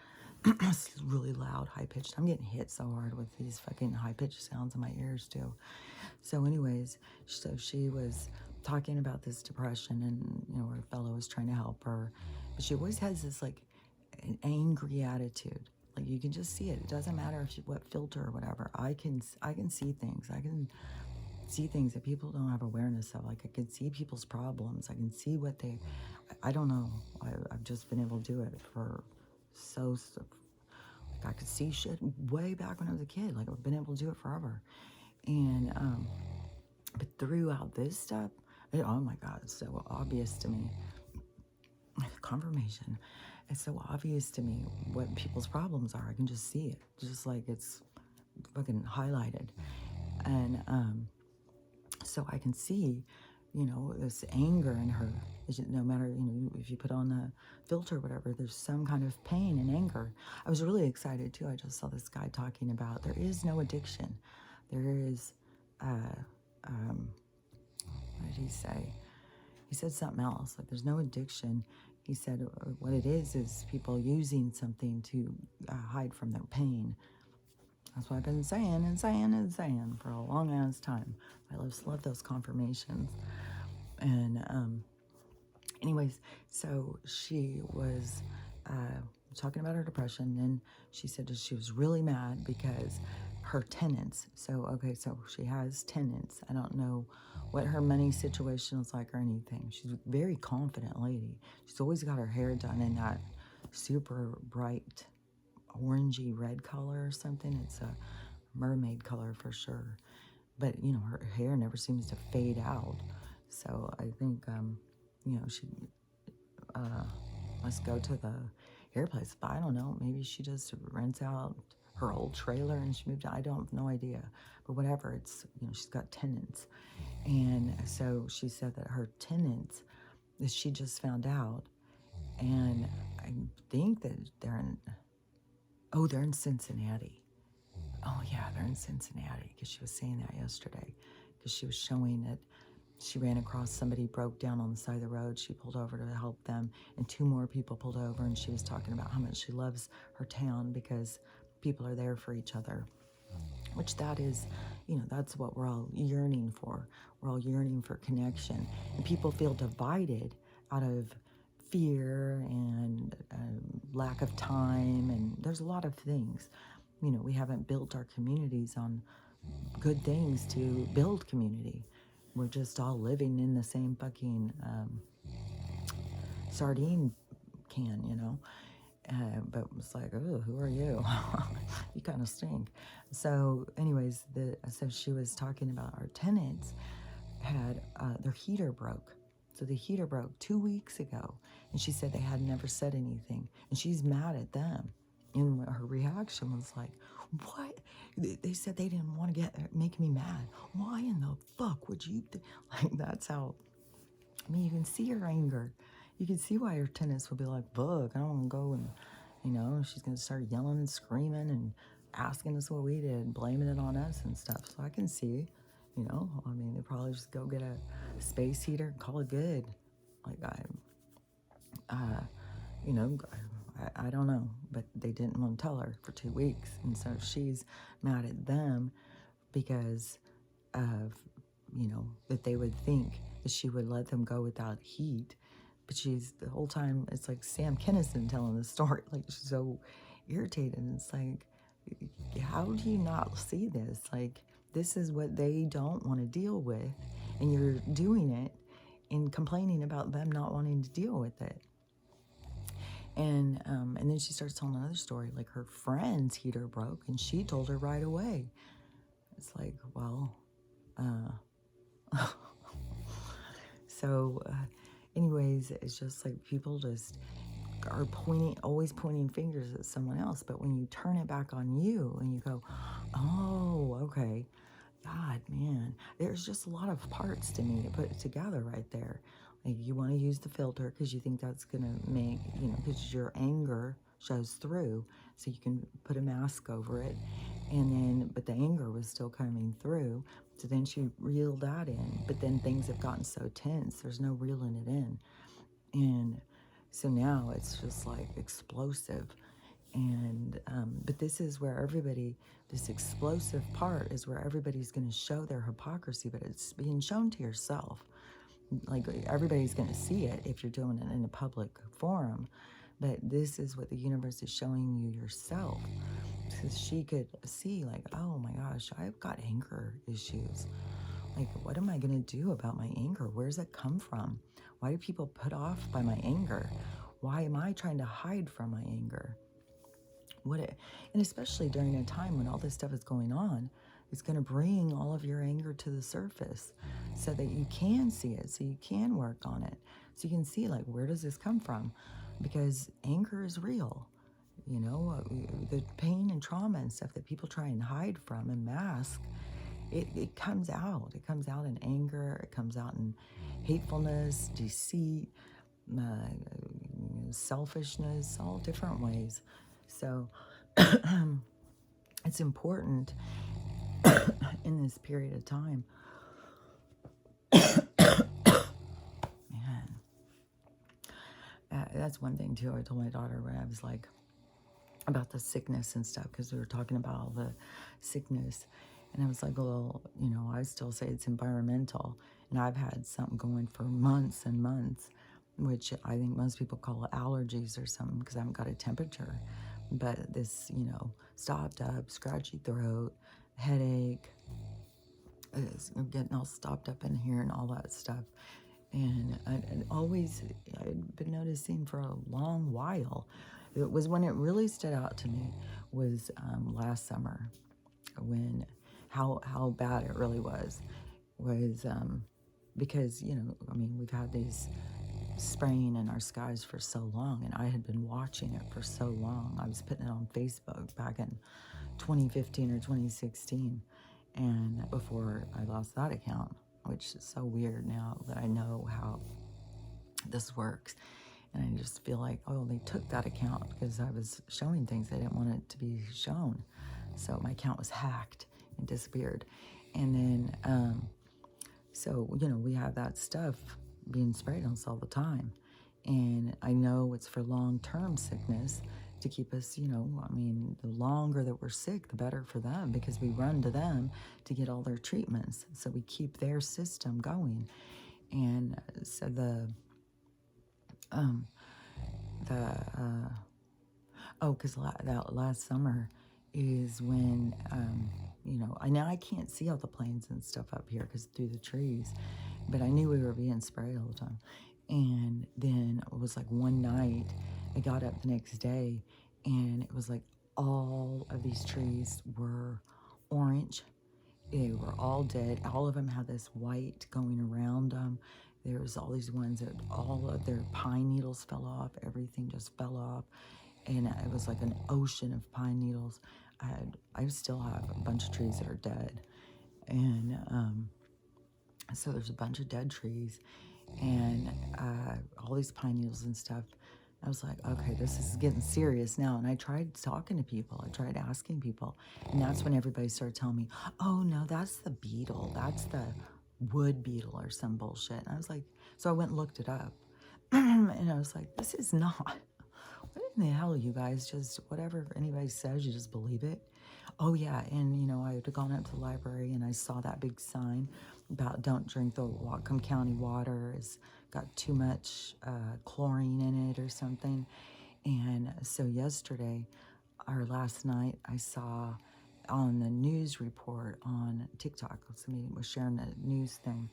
It's really loud, high-pitched. I'm getting hit so hard with these fucking high-pitched sounds in my ears too. So anyways, so she was talking about this depression, and her fellow was trying to help her, but she always has this like an angry attitude. Like, you can just see it. It doesn't matter if what filter or whatever. I can see things. I can see things that people don't have awareness of. Like, I can see people's problems. I can see what they, I don't know. I've just been able to do it for like, I could see shit way back when I was a kid. Like, I've been able to do it forever. And but throughout this stuff, oh my God, it's so obvious to me. Confirmation. It's so obvious to me what people's problems are. I can just see it, just like it's fucking highlighted. And so I can see, this anger in her. No matter, if you put on a filter or whatever, there's some kind of pain and anger. I was really excited too. I just saw this guy talking about there is no addiction. There is, what did he say? He said something else, like there's no addiction. He said what it is people using something to hide from their pain. That's what I've been saying and saying and saying for a long ass time. I just love those confirmations. And anyways, so she was talking about her depression, and she said that she was really mad because her tenants. So she has tenants. I don't know what her money situation is like or anything. She's a very confident lady. She's always got her hair done in that super bright orangey red color or something. It's a mermaid color for sure. But, her hair never seems to fade out. So I think, she must go to the hair place. But I don't know. Maybe she just rents out her old trailer and she moved out. I don't have no idea. But whatever, it's, she's got tenants. And so she said that her tenants, that she just found out. And I think that they're in Cincinnati. Oh yeah, they're in Cincinnati, because she was saying that yesterday. Because she was showing that she ran across somebody broke down on the side of the road. She pulled over to help them, and 2 more people pulled over, and she was talking about how much she loves her town because people are there for each other. Which that is, that's what we're all yearning for. We're all yearning for connection. And people feel divided out of fear and lack of time, and there's a lot of things. We haven't built our communities on good things to build community. We're just all living in the same fucking sardine can, but it's like, oh, who are you? You kind of stink. So anyways, so she was talking about our tenants had their heater broke. So the heater broke 2 weeks ago, and she said they had never said anything, and she's mad at them. And her reaction was like, what? They said they didn't want to make me mad. Why in the fuck would you? Like, that's how, you can see her anger. You can see why her tenants would be like, fuck, I don't want to go. And, she's going to start yelling and screaming and asking us what we did, blaming it on us and stuff. So I can see, they probably just go get a space heater and call it good. Like, I don't know, but they didn't want to tell her for 2 weeks. And so she's mad at them because of you know, that they would think that she would let them go without heat. But she's, the whole time, it's like Sam Kinison telling the story. Like, she's so irritated. And it's like, how do you not see this? Like, this is what they don't want to deal with. And you're doing it and complaining about them not wanting to deal with it. And then she starts telling another story, like her friend's heater broke and she told her right away. It's like, well, so anyways, it's just like people just are always pointing fingers at someone else. But when you turn it back on you and you go, oh, okay, God, man, there's just a lot of parts to me to put together right there. Like, you want to use the filter because you think that's going to make, you know, because your anger shows through. So you can put a mask over it. And then, but the anger was still coming through. So then she reeled that in. But then things have gotten so tense, there's no reeling it in. And so now it's just like explosive. And, but this is where everybody, this explosive part is where everybody's going to show their hypocrisy, but it's being shown to yourself. Like, everybody's going to see it if you're doing it in a public forum. But this is what the universe is showing you yourself. Because she could see, like, oh my gosh, I've got anger issues. Like, what am I going to do about my anger? Where does it come from? Why do people put off by my anger? Why am I trying to hide from my anger? And especially during a time when all this stuff is going on, it's going to bring all of your anger to the surface so that you can see it, so you can work on it, so you can see, like, where does this come from? Because anger is real. You know, the pain and trauma and stuff that people try and hide from and mask, it comes out. It comes out in anger. It comes out in hatefulness, deceit, selfishness, all different ways. So it's important in this period of time. Man, that's one thing too. I told my daughter when I was like, about the sickness and stuff, because we were talking about all the sickness. And I was like, well, you know, I still say it's environmental. And I've had something going for months and months, which I think most people call allergies or something, because I haven't got a temperature. But this, you know, stopped up, scratchy throat, headache, getting all stopped up in here and all that stuff. And I'd been noticing for a long while. It was when it really stood out to me was last summer, when how bad it really was because, you know, I mean, we've had these spraying in our skies for so long, and I had been watching it for so long. I was putting it on Facebook back in 2015 or 2016, and before I lost that account, which is so weird now that I know how this works. And I just feel like, oh, they took that account because I was showing things they didn't want it to be shown. So my account was hacked and disappeared. And then, so, you know, we have that stuff being sprayed on us all the time. And I know it's for long-term sickness to keep us, you know, I mean, the longer that we're sick, the better for them, because we run to them to get all their treatments. So we keep their system going. And so because that last summer is when, you know, I can't see all the planes and stuff up here because through the trees, but I knew we were being sprayed all the time. And then it was like one night, I got up the next day, and it was like all of these trees were orange. They were all dead. All of them had this white going around them. There was all these ones that all of their pine needles fell off. Everything just fell off. And it was like an ocean of pine needles. I still have a bunch of trees that are dead. And so there's a bunch of dead trees and all these pine needles and stuff. I was like, okay, this is getting serious now. And I tried talking to people. I tried asking people. And that's when everybody started telling me, oh, no, that's the beetle. That's the wood beetle or some bullshit. And I was like, so I went and looked it up. And I was like, this is not. What in the hell, you guys? Just whatever anybody says, you just believe it. Oh yeah, and I had gone up to the library and I saw that big sign about don't drink the Whatcom County water. It's got too much chlorine in it or something. And so yesterday, or last night, I saw on the news report on TikTok, somebody was sharing a news thing,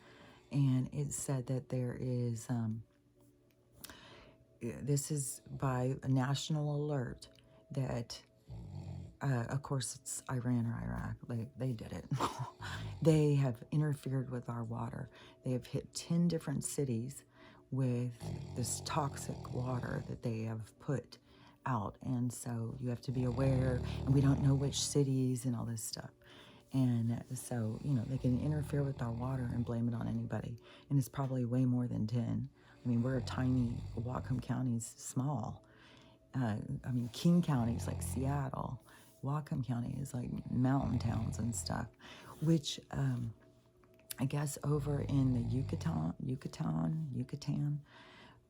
and it said that there is, this is by a national alert that, of course, it's Iran or Iraq. They did it. They have interfered with our water. They have hit 10 different cities with this toxic water that they have put out. And so you have to be aware, and we don't know which cities and all this stuff. And so, they can interfere with our water and blame it on anybody. And it's probably way more than 10. I mean, we're a tiny, Whatcom County's small. I mean, King County is like Seattle. Whatcom County is like mountain towns and stuff, which I guess over in the Yucatan,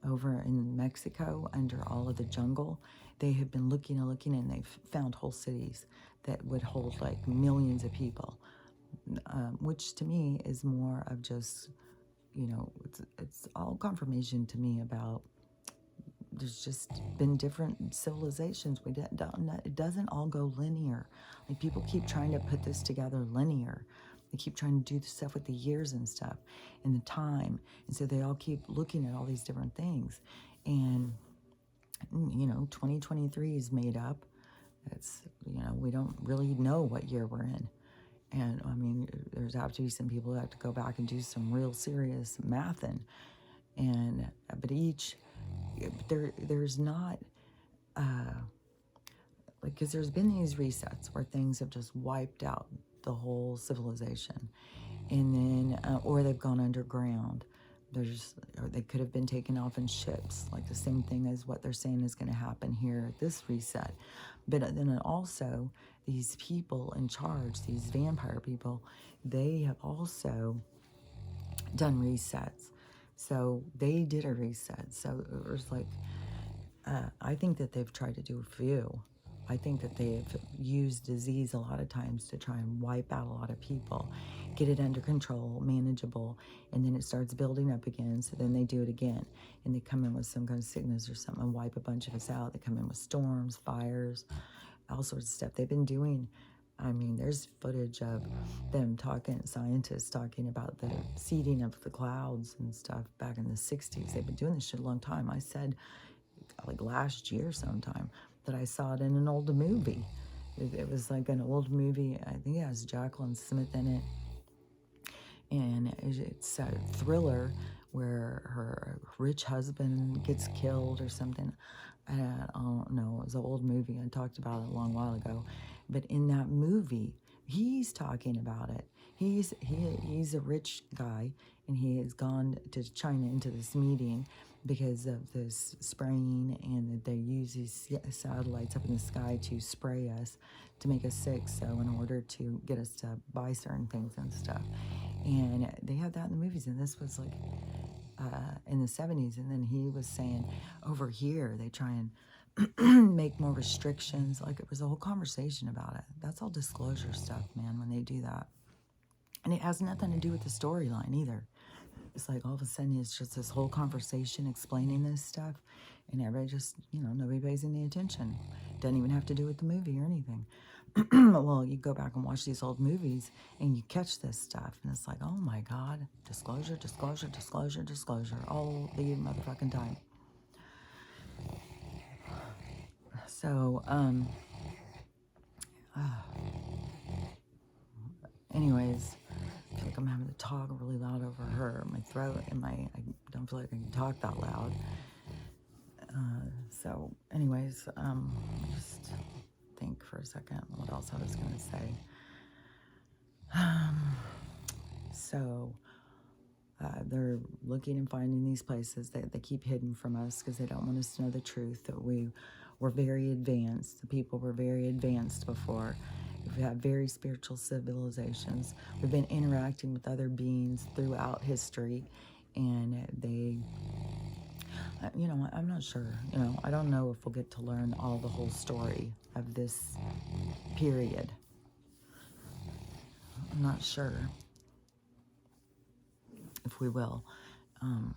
over in Mexico, under all of the jungle, they have been looking and they've found whole cities that would hold like millions of people, which to me is more of just, it's all confirmation to me about there's just been different civilizations. It doesn't all go linear. Like people keep trying to put this together linear. They keep trying to do the stuff with the years and stuff and the time. And so they all keep looking at all these different things. And, 2023 is made up. It's, we don't really know what year we're in. And I mean, there's have to be some people that have to go back and do some real serious mathing. But there's not, because there's been these resets where things have just wiped out the whole civilization, and then, or they've gone underground. Or they could have been taken off in ships, like the same thing as what they're saying is going to happen here at this reset. But then also, these people in charge, these vampire people, they have also done resets. So they did a reset. So it was like, I think that they've tried to do a few. I think that they've used disease a lot of times to try and wipe out a lot of people, get it under control, manageable, and then it starts building up again. So then they do it again, and they come in with some kind of sickness or something and wipe a bunch of us out. They come in with storms, fires, all sorts of stuff. They've been doing, I mean, there's footage of them scientists talking about the seeding of the clouds and stuff back in the 60s. They've been doing this shit a long time. I said, like last year sometime, that I saw it in an old movie. It was like an old movie. I think it has Jacqueline Smith in it. And it's a thriller where her rich husband gets killed or something. I don't know. It was an old movie. I talked about it a long while ago. But in that movie, he's talking about it. He's a rich guy, and he has gone to China into this meeting because of this spraying, and that they use these satellites up in the sky to spray us to make us sick, so in order to get us to buy certain things and stuff. And they had that in the movies, and this was like in the 70s. And then he was saying over here they try and make more restrictions. Like, it was a whole conversation about it. That's all disclosure stuff, man, when they do that. And it has nothing to do with the storyline either. It's like all of a sudden it's just this whole conversation explaining this stuff, and everybody just, nobody pays any attention. Doesn't even have to do with the movie or anything. Well, you go back and watch these old movies and you catch this stuff, and it's like, oh my God, disclosure, disclosure, disclosure, disclosure, all the motherfucking time. So, anyways, I feel like I'm having to talk really loud over her. My throat and I don't feel like I can talk that loud. So, anyways, just think for a second what else I was going to say. So, they're looking and finding these places that they keep hidden from us because they don't want us to know the truth, that we were very advanced. The people were very advanced before. We've had very spiritual civilizations. We've been interacting with other beings throughout history, and they, I'm not sure. I don't know if we'll get to learn all the whole story of this period. I'm not sure if we will. Um,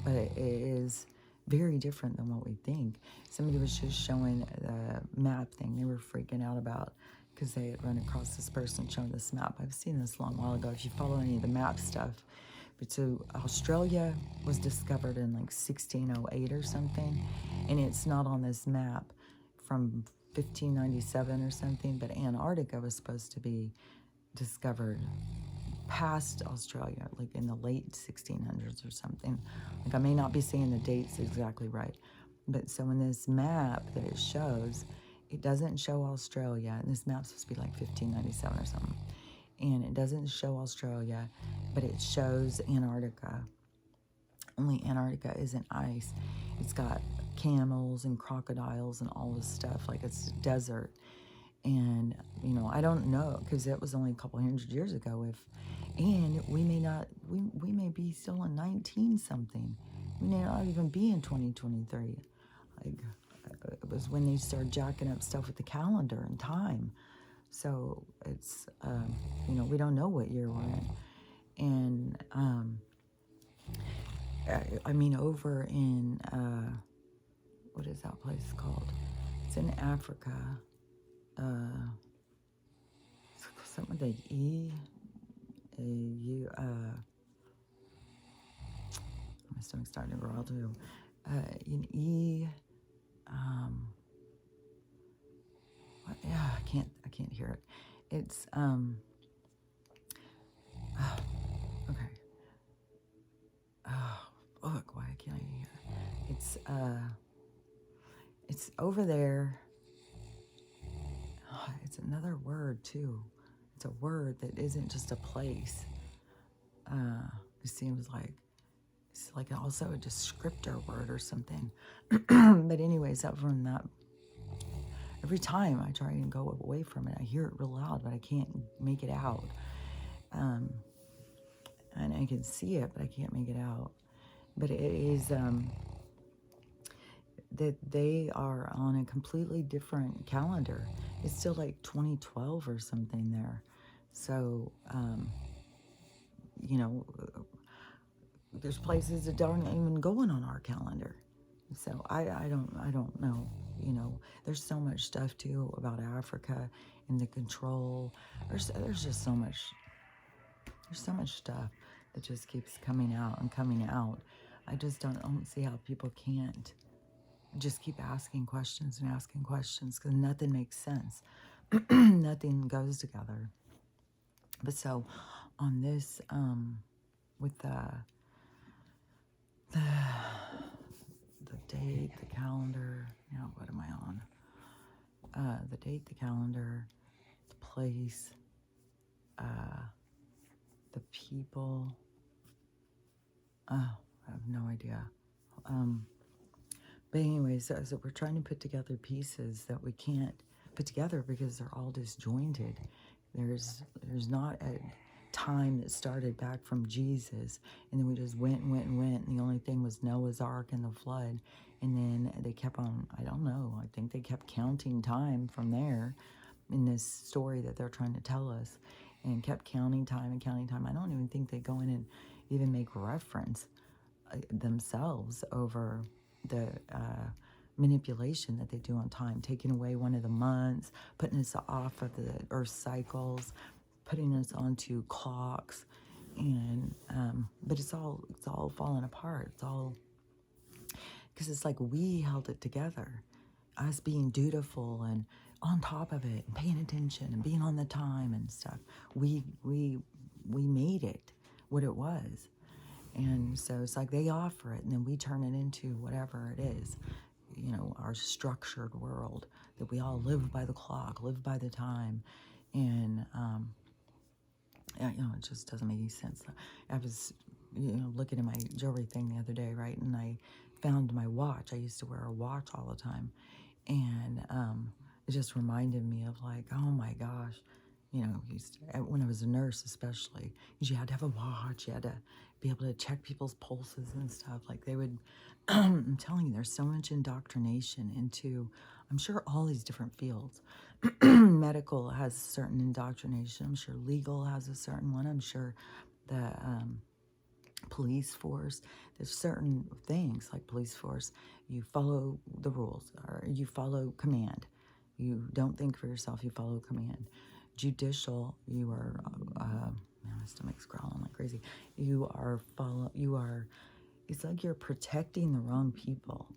but it is very different than what we think. Somebody was just showing the map thing. They were freaking out about because they had run across this person showing this map. I've seen this a long while ago. If you follow any of the map stuff, but so Australia was discovered in like 1608 or something, and it's not on this map from 1597 or something. But Antarctica was supposed to be discovered past Australia, like in the late 1600s or something. Like I may not be saying the dates exactly right, but so in this map that it shows, it doesn't show Australia, and this map's supposed to be like 1597 or something, and it doesn't show Australia, but it shows Antarctica. Only Antarctica isn't ice. It's got camels and crocodiles and all this stuff, like it's desert. And, you know, I don't know, because that was only a couple hundred years ago. And we may not, we may be still in 19 something. We may not even be in 2023. Like, it was when they started jacking up stuff with the calendar and time. So it's, you know, we don't know what year we're in. And, I mean, over in, what is that place called? It's in Africa. Something with the E, A, U, my stomach's starting to growl too. In E, what, yeah, I can't hear it. It's, okay. Oh, look, why can't I hear? It's over there. Oh, it's another word too. It's a word that isn't just a place. It seems like it's like also a descriptor word or something. But anyways, up from that, every time I try and go away from it, I hear it real loud, but I can't make it out. And I can see it, but I can't make it out. But it is that they are on a completely different calendar. It's still like 2012 or something there. So, you know, there's places that aren't even going on our calendar. So I don't know. You know, there's so much stuff too about Africa and the control. There's just so much. There's so much stuff that just keeps coming out and coming out. I just don't see how people can't just keep asking questions and asking questions, because nothing makes sense. Nothing goes together. But so on this, with the date, the calendar, now what am I on? The date, the calendar, the place, the people. Oh, I have no idea. But anyways, so we're trying to put together pieces that we can't put together because they're all disjointed. There's not a time that started back from Jesus, and then we just went and went and went, and the only thing was Noah's Ark and the flood. And then they kept on, I don't know, I think they kept counting time from there in this story that they're trying to tell us, and kept counting time and counting time. I don't even think they go in and even make reference themselves over the manipulation that they do on time, taking away one of the months, putting us off of the earth cycles, putting us onto clocks, and but it's all falling apart. It's all because it's like we held it together, us being dutiful and on top of it and paying attention and being on the time and stuff. We made it what it was. And so it's like they offer it, and then we turn it into whatever it is, you know, our structured world that we all live by the clock, live by the time. And, you know, it just doesn't make any sense. I was, you know, looking at my jewelry thing the other day, right? And I found my watch. I used to wear a watch all the time. And it just reminded me of like, oh my gosh, when I was a nurse, especially, because you had to have a watch, you had to be able to check people's pulses and stuff. Like they would, I'm telling you, there's so much indoctrination into, I'm sure, all these different fields. Medical has a certain indoctrination. I'm sure legal has a certain one. I'm sure the police force, there's certain things like police force, you follow the rules or you follow command. You don't think for yourself, you follow command. Judicial, you are, man, my stomach's growling like crazy. It's like you're protecting the wrong people.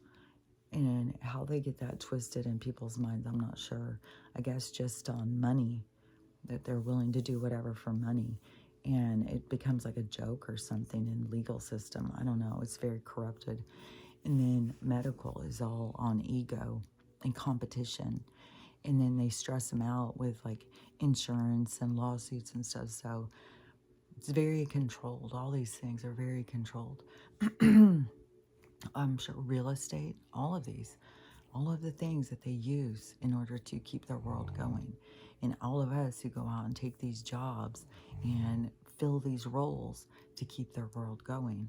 And how they get that twisted in people's minds, I'm not sure. I guess just on money, that they're willing to do whatever for money. And it becomes like a joke or something in the legal system. I don't know. It's very corrupted. And then medical is all on ego and competition. And then they stress them out with like insurance and lawsuits and stuff. So it's very controlled. All these things are very controlled. I'm sure real estate, all of the things that they use in order to keep their world going. And all of us who go out and take these jobs and fill these roles to keep their world going.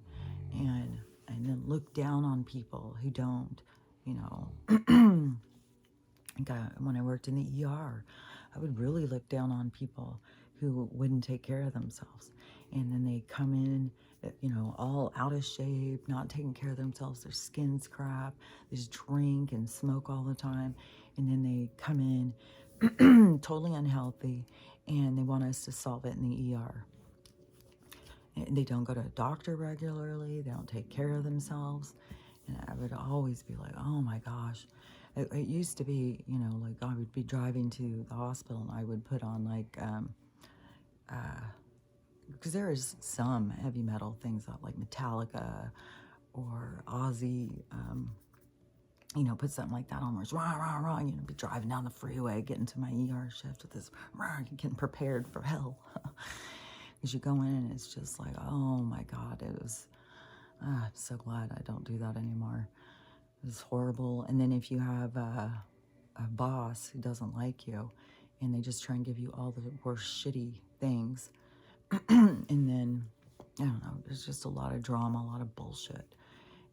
And then look down on people who don't, when I worked in the ER, I would really look down on people who wouldn't take care of themselves. And then they come in, all out of shape, not taking care of themselves. Their skin's crap. They just drink and smoke all the time. And then they come in totally unhealthy, and they want us to solve it in the ER. And they don't go to a doctor regularly. They don't take care of themselves. And I would always be like, oh my gosh. It used to be, like I would be driving to the hospital and I would put on like, because there is some heavy metal things like Metallica or Ozzy, put something like that on where it's rah, rah, rah, be driving down the freeway, getting to my ER shift with this, rah, getting prepared for hell. Because you go in and it's just like, oh my God, it was, I'm so glad I don't do that anymore. It's horrible. And then if you have a boss who doesn't like you and they just try and give you all the worst shitty things, and then, I don't know, there's just a lot of drama, a lot of bullshit,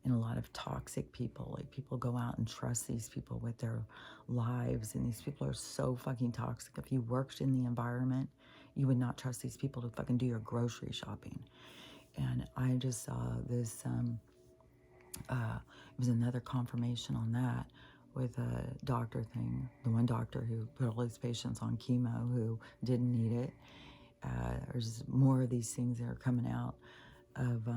and a lot of toxic people. Like people go out and trust these people with their lives, and these people are so fucking toxic. If you worked in the environment, you would not trust these people to fucking do your grocery shopping. And I just saw this, it was another confirmation on that with a doctor thing. The one doctor who put all his patients on chemo who didn't need it. There's more of these things that are coming out of,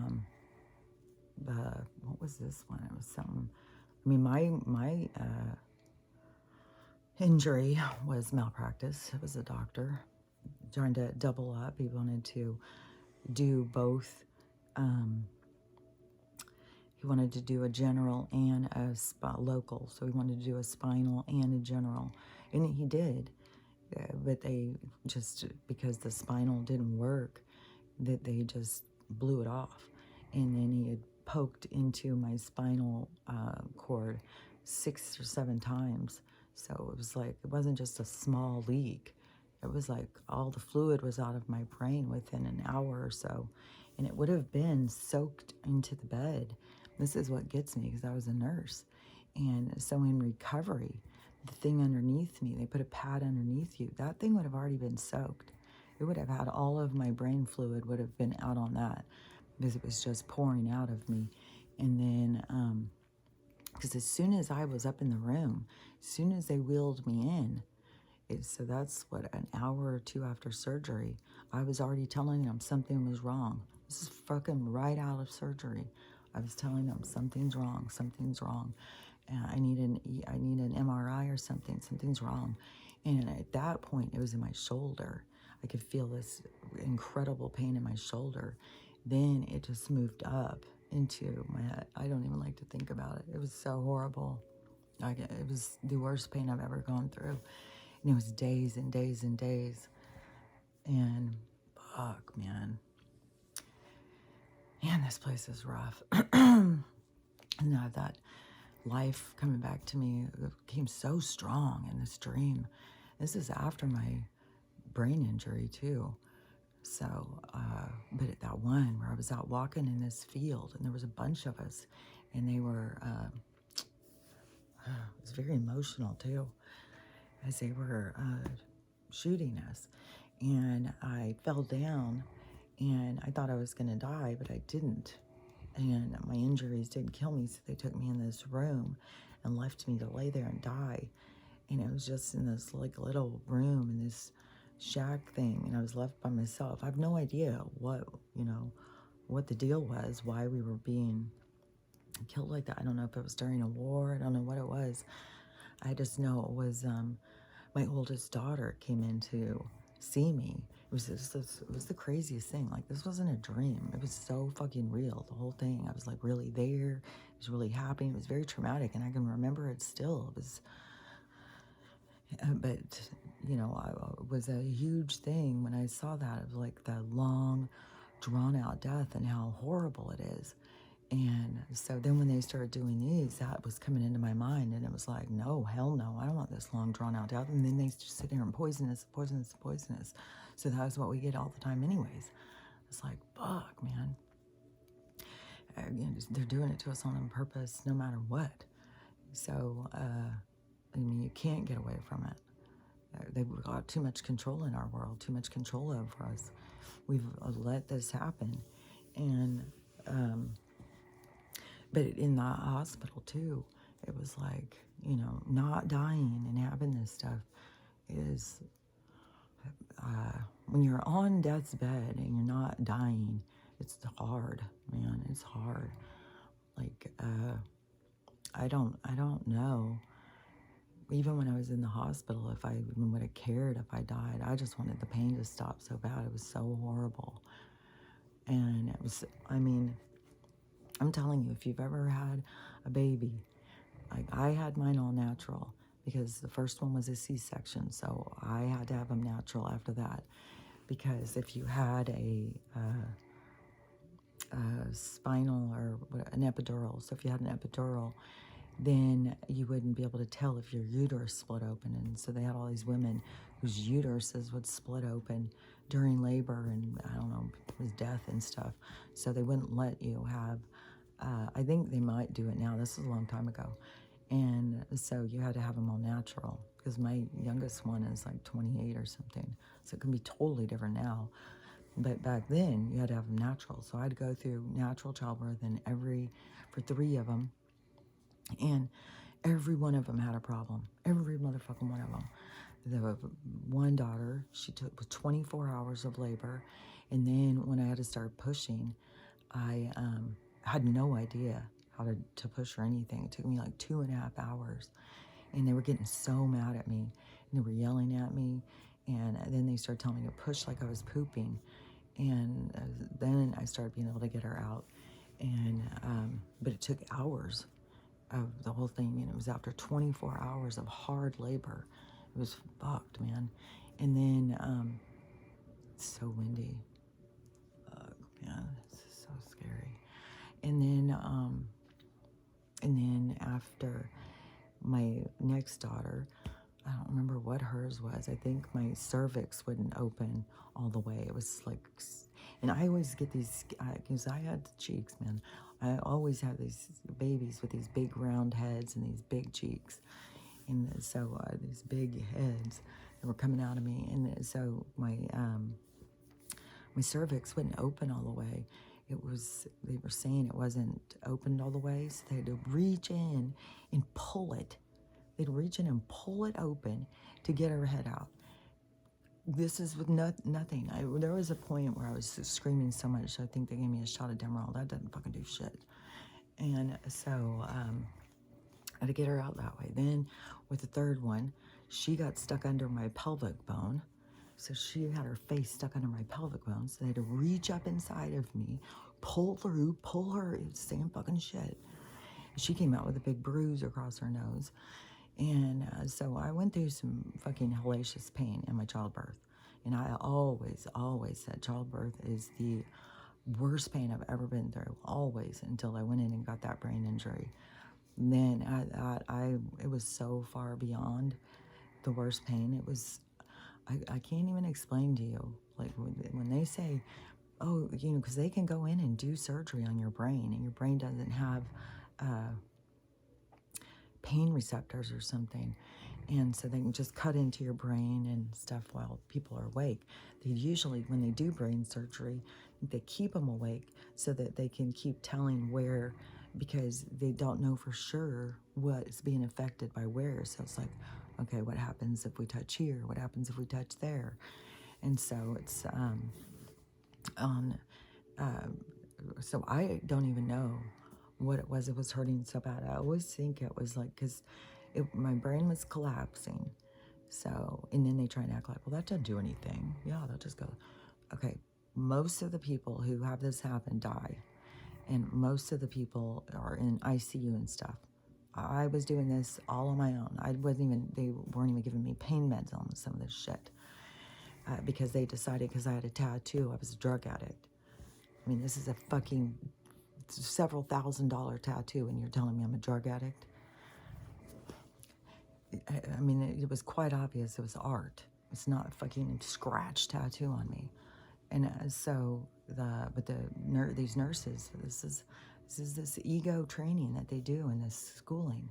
what was this one? It was something, I mean, my injury was malpractice. It was a doctor trying to double up. He wanted to do both, he wanted to do a general and a local. So he wanted to do a spinal and a general. And he did. But they just, because the spinal didn't work, that they just blew it off. And then he had poked into my spinal cord 6 or 7 times. So it was like, it wasn't just a small leak. It was like all the fluid was out of my brain within an hour or so. And it would have been soaked into the bed. This is what gets me, because I was a nurse. And so in recovery, the thing underneath me, they put a pad underneath you. That thing would have already been soaked. It would have had all of my brain fluid would have been out on that, because it was just pouring out of me. And then, because as soon as I was up in the room, as soon as they wheeled me in, so that's what, an hour or 2 after surgery, I was already telling them something was wrong. This is fucking right out of surgery. I was telling them something's wrong, something's wrong. And I need an MRI or something, something's wrong. And at that point, it was in my shoulder. I could feel this incredible pain in my shoulder. Then it just moved up into my head. I don't even like to think about it. It was so horrible. It was the worst pain I've ever gone through. And it was days and days and days. And fuck, man. Man, this place is rough. And now that life coming back to me came so strong in this dream. This is after my brain injury too. So, but at that one where I was out walking in this field and there was a bunch of us and they were, it was very emotional too, as they were shooting us. And I fell down and I thought I was going to die, but I didn't. And my injuries didn't kill me, so they took me in this room and left me to lay there and die. And it was just in this like little room in this shack thing, and I was left by myself. I have no idea what, what the deal was, why we were being killed like that. I don't know if it was during a war. I don't know what it was. I just know it was my oldest daughter came in to see me. It was the craziest thing. Like, this wasn't a dream. It was so fucking real, the whole thing. I was like really there. It was really happening. It was very traumatic, and I can remember it still. It was, but it was a huge thing when I saw that, of like the long, drawn out death and how horrible it is. And so then when they started doing these, that was coming into my mind, and it was like, no, hell no, I don't want this long drawn out death. And then they just sit there and poison us, poison us, poison us. So that was what we get all the time anyways. It's like, fuck, man. They're doing it to us on purpose no matter what. So, I mean, you can't get away from it. They've got too much control in our world, too much control over us. We've let this happen. And, but in the hospital too, it was like, not dying and having this stuff is, when you're on death's bed and you're not dying, it's hard, man. It's hard. Like, I don't know. Even when I was in the hospital, if I even would have cared if I died, I just wanted the pain to stop so bad. It was so horrible. And it was, I mean, I'm telling you, if you've ever had a baby, like I had mine all natural because the first one was a C-section, so I had to have them natural after that. Because if you had a spinal or an epidural, so if you had an epidural, then you wouldn't be able to tell if your uterus split open. And so they had all these women whose uteruses would split open during labor and, I don't know, it was death and stuff. So they wouldn't let you have, I think they might do it now. This was a long time ago. And so you had to have them all natural, because my youngest one is like 28 or something. So it can be totally different now. But back then, you had to have them natural. So I had to go through natural childbirth and for 3 of them. And every one of them had a problem. Every motherfucking one of them. The one daughter, she took 24 hours of labor. And then when I had to start pushing, I had no idea how to push or anything. It took me like 2.5 hours. And they were getting so mad at me. And they were yelling at me. And then they started telling me to push like I was pooping. And then I started being able to get her out. And but it took hours of the whole thing, and it was after 24 hours of hard labor. It was fucked, man. And then it's so windy. Man, it's so scary. And then after my next daughter, I don't remember what hers was. I think my cervix wouldn't open all the way. It was like, and I always get these, because I had the cheeks, man. I always have these babies with these big round heads and these big cheeks. And so these big heads that were coming out of me. And so my cervix wouldn't open all the way. They were saying it wasn't opened all the way. So they had to reach in and pull it. They'd reach in and pull it open to get her head out. This is with nothing. There was a point where I was screaming so much, I think they gave me a shot of Demerol. That doesn't fucking do shit. And so I had to get her out that way. Then with the third one, she got stuck under my pelvic bone. So she had her face stuck under my pelvic bone. So they had to reach up inside of me, pull her, it was the same fucking shit. She came out with a big bruise across her nose. And so I went through some fucking hellacious pain in my childbirth. And I always said childbirth is the worst pain I've ever been through, always, until I went in and got that brain injury. And then it was so far beyond the worst pain. I can't even explain to you. Like when they say, oh, you know, because they can go in and do surgery on your brain, and your brain doesn't have pain receptors or something. And so they can just cut into your brain and stuff while people are awake. They usually, when they do brain surgery, they keep them awake so that they can keep telling where, because they don't know for sure what is being affected by where. So it's like, okay, what happens if we touch here? What happens if we touch there? And so it's on. So I don't even know what it was. It was hurting so bad. I always think it was like, because my brain was collapsing. So, and then they try and act like, well, that doesn't do anything. Yeah, they'll just go. Okay, most of the people who have this happen die. And most of the people are in ICU and stuff. I was doing this all on my own. They weren't even giving me pain meds on some of this shit. Because they decided, because I had a tattoo, I was a drug addict. I mean, this is a fucking several $1,000 tattoo, and you're telling me I'm a drug addict? I mean, it was quite obvious it was art. It's not a fucking scratch tattoo on me. And so these nurses, this is this ego training that they do in this schooling.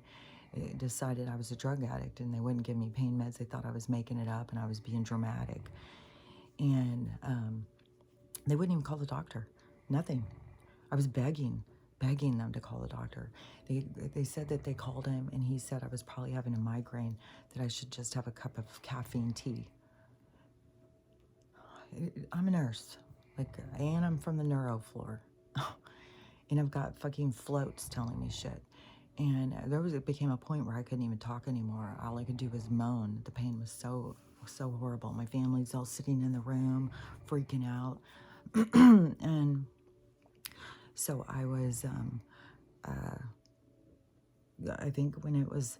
It decided I was a drug addict, and they wouldn't give me pain meds. They thought I was making it up and I was being dramatic. And they wouldn't even call the doctor. Nothing. I was begging them to call the doctor. They said that they called him, and he said I was probably having a migraine, that I should just have a cup of caffeine tea. I'm a nurse, and I'm from the neuro floor. And I've got fucking floats telling me shit. And it became a point where I couldn't even talk anymore. All I could do was moan. The pain was so horrible. My family's all sitting in the room, freaking out. And so I was, I think when it was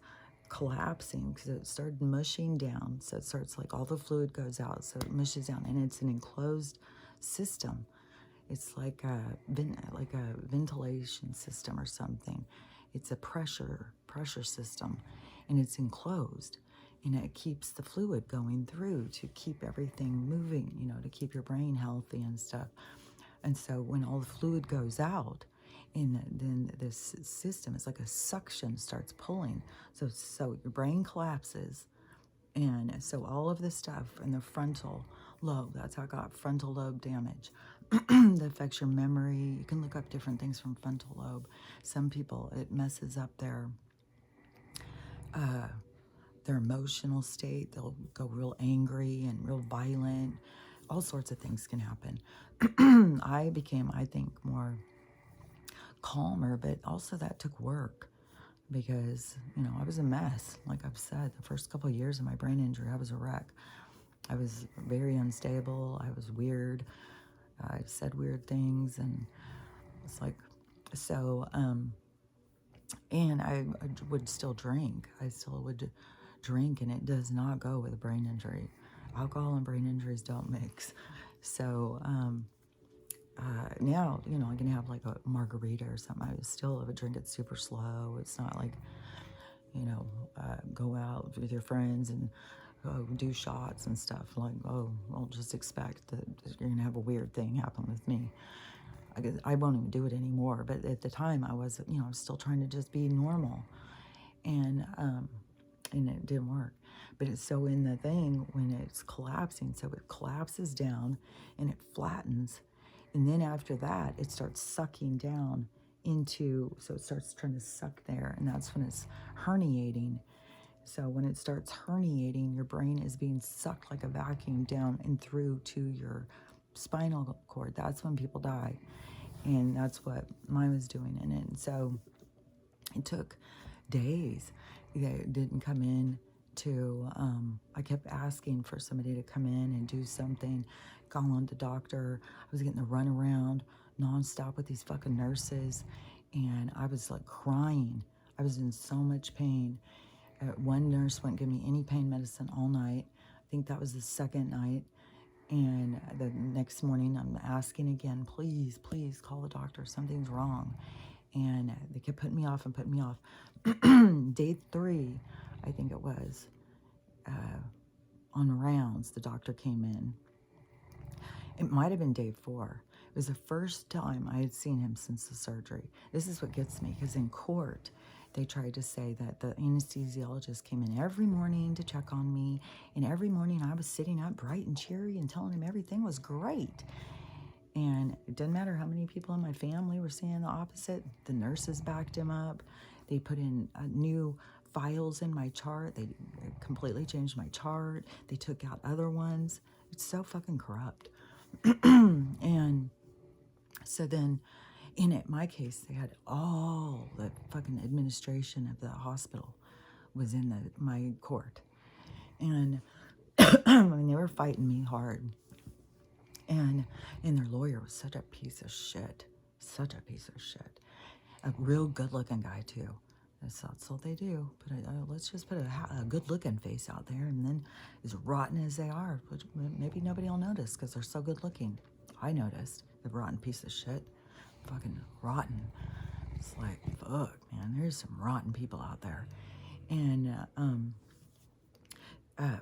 collapsing, because it started mushing down, so it starts like all the fluid goes out, so it mushes down, and it's an enclosed system. It's like a ventilation system or something. It's a pressure system, and it's enclosed, and it keeps the fluid going through to keep everything moving, you know, to keep your brain healthy and stuff. And so when all the fluid goes out, and then this system, it's like a suction starts pulling. So your brain collapses. And so all of this stuff in the frontal lobe, that's how I got frontal lobe damage. That affects your memory. You can look up different things from frontal lobe. Some people, it messes up their emotional state. They'll go real angry and real violent. All sorts of things can happen. I became, I think, more calmer, but also that took work, because, you know, I was a mess. Like I've said, the first couple of years of my brain injury, I was a wreck. I was very unstable. I was weird. I said weird things, and it's like, so, and I would still drink. I still would drink, and it does not go with a brain injury. Alcohol and brain injuries don't mix. So, now, you know, I can have like a margarita or something. I still would drink it super slow. It's not like, you know, go out with your friends and do shots and stuff. Like, oh, I'll just expect that you're going to have a weird thing happen with me. I won't even do it anymore. But at the time, I was, you know, I was still trying to just be normal. And it didn't work. But it's so in the thing, when it's collapsing, so it collapses down and it flattens. And then after that, it starts sucking down into, so it starts trying to suck there, and that's when it's herniating. So when it starts herniating, your brain is being sucked like a vacuum down and through to your spinal cord. That's when people die. And that's what mine was doing. And so it took days. It didn't come in to, I kept asking for somebody to come in and do something, call on the doctor. I was getting the runaround nonstop with these fucking nurses, and I was like crying. I was in so much pain. One nurse wouldn't give me any pain medicine all night. I think that was the second night. And the next morning, I'm asking again, please, please call the doctor. Something's wrong. And they kept putting me off and putting me off. Day 3, I think it was, on rounds. The doctor came in. It might have been day 4. It was the first time I had seen him since the surgery. This is what gets me, because in court, they tried to say that the anesthesiologist came in every morning to check on me, and every morning I was sitting up bright and cheery and telling him everything was great. And it didn't matter how many people in my family were saying the opposite. The nurses backed him up. They put in new files in my chart. They completely changed my chart. They took out other ones. It's so fucking corrupt. And so then in my case, they had all the fucking administration of the hospital was in my court. And I mean, they were fighting me hard. And their lawyer was such a piece of shit. Such a piece of shit. A real good-looking guy, too. That's all they do. But let's just put a good-looking face out there, and then as rotten as they are, which maybe nobody will notice because they're so good-looking. I noticed the rotten piece of shit. Fucking rotten. It's like, fuck, man. There's some rotten people out there. And,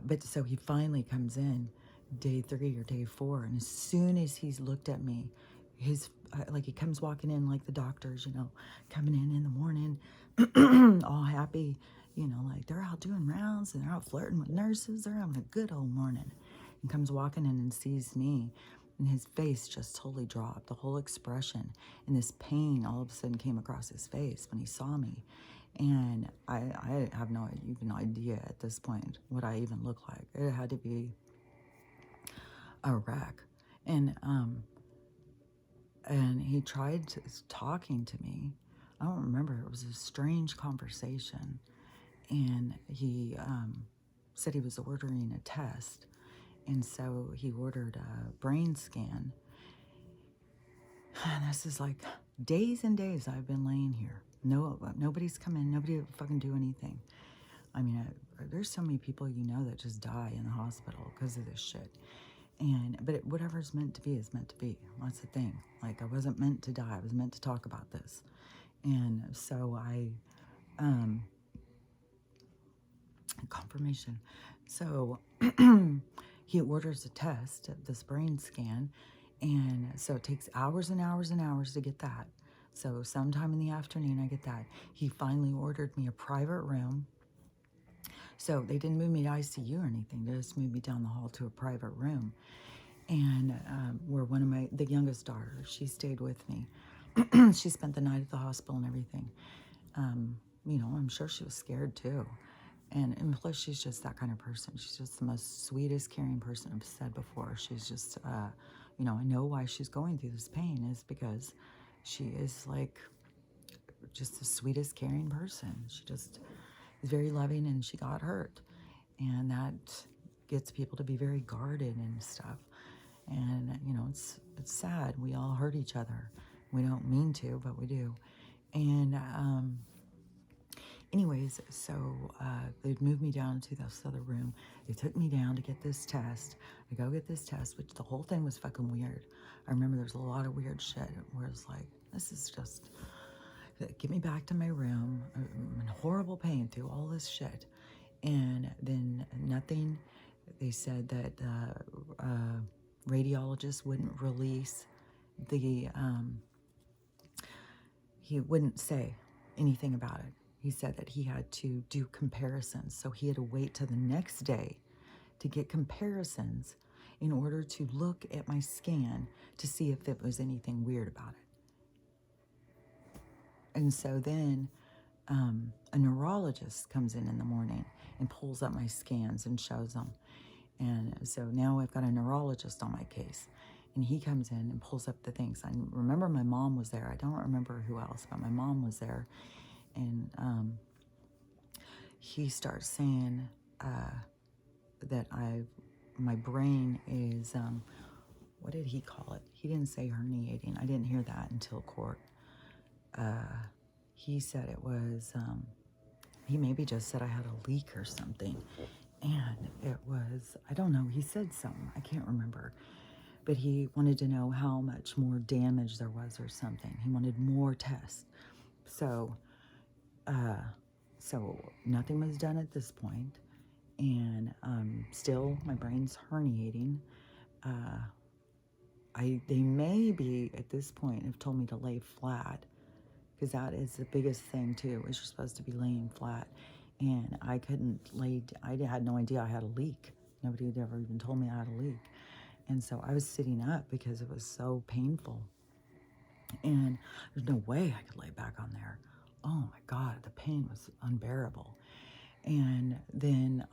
but so he finally comes in day 3 or day 4, and as soon as he's looked at me, like he comes walking in like the doctors, you know, coming in the morning, all happy, you know, like they're out doing rounds and they're out flirting with nurses. They're having a good old morning. And comes walking in and sees me, and his face just totally dropped. The whole expression and this pain all of a sudden came across his face when he saw me. And I have no even idea at this point what I even look like. It had to be a wreck. And he tried talking to me. I don't remember. It was a strange conversation. And he said he was ordering a test. And so he ordered a brain scan. And this is like days and days I've been laying here. Nobody's come in. Nobody would fucking do anything. I mean, there's so many people you know that just die in the hospital because of this shit. But whatever's meant to be is meant to be. That's the thing. Like, I wasn't meant to die. I was meant to talk about this. And so confirmation. So he orders a test, this brain scan. And so it takes hours and hours and hours to get that. So sometime in the afternoon, I get that. He finally ordered me a private room. So they didn't move me to ICU or anything. They just moved me down the hall to a private room. And where the youngest daughter, she stayed with me. She spent the night at the hospital and everything. You know, I'm sure she was scared too. And plus, she's just that kind of person. She's just the most sweetest, caring person I've said before. She's just, you know, I know why she's going through this pain is because she is like just the sweetest, caring person. She just is very loving, and she got hurt. And that gets people to be very guarded and stuff. And, you know, it's sad. We all hurt each other. We don't mean to, but we do. And anyways, so they'd moved me down to this other room. They took me down to get this test. I go get this test, which the whole thing was fucking weird. I remember there's a lot of weird shit where it's like, this is just, get me back to my room. I'm in horrible pain through all this shit. And then nothing. They said that radiologist wouldn't release the, he wouldn't say anything about it. He said that he had to do comparisons. So he had to wait till the next day to get comparisons in order to look at my scan to see if it was anything weird about it. And so then a neurologist comes in the morning and pulls up my scans and shows them. And so now I've got a neurologist on my case. And he comes in and pulls up the things. I remember my mom was there. I don't remember who else, but my mom was there. And he starts saying that my brain is, what did he call it? He didn't say herniating. I didn't hear that until court. He said it was, he maybe just said I had a leak or something. And it was, I don't know, he said something. I can't remember. But he wanted to know how much more damage there was or something. He wanted more tests. So nothing was done at this point. And still my brain's herniating. They maybe at this point have told me to lay flat, because that is the biggest thing too, is you're supposed to be laying flat. And I couldn't lay, I had no idea I had a leak. Nobody had ever even told me I had a leak. And so I was sitting up because it was so painful. And there's no way I could lay back on there. Oh my God, the pain was unbearable. And then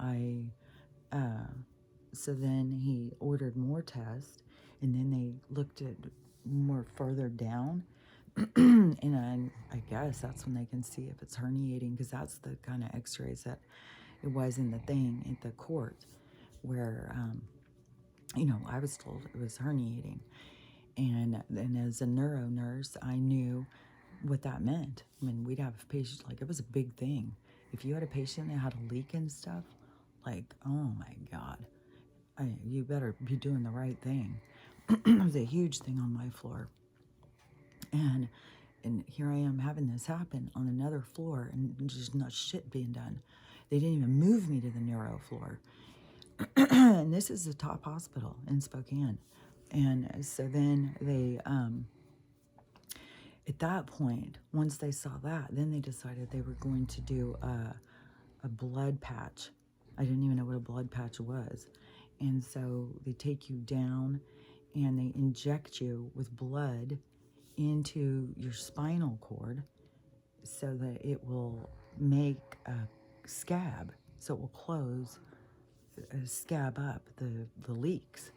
so then he ordered more tests, and then they looked at more further down. And I guess that's when they can see if it's herniating, because that's the kind of x-rays that it was in the thing at the court, where, I was told it was herniating. And as a neuro nurse, I knew what that meant. I mean, we'd have patients, like, it was a big thing. If you had a patient that had a leak and stuff, like, oh my God, you better be doing the right thing. It was a huge thing on my floor. And here I am having this happen on another floor, and just not shit being done. They didn't even move me to the neuro floor. And this is the top hospital in Spokane. And so then they, at that point, once they saw that, then they decided they were going to do a blood patch. I didn't even know what a blood patch was. And so they take you down and they inject you with blood into your spinal cord so that it will make a scab. So it will close, scab up the leaks.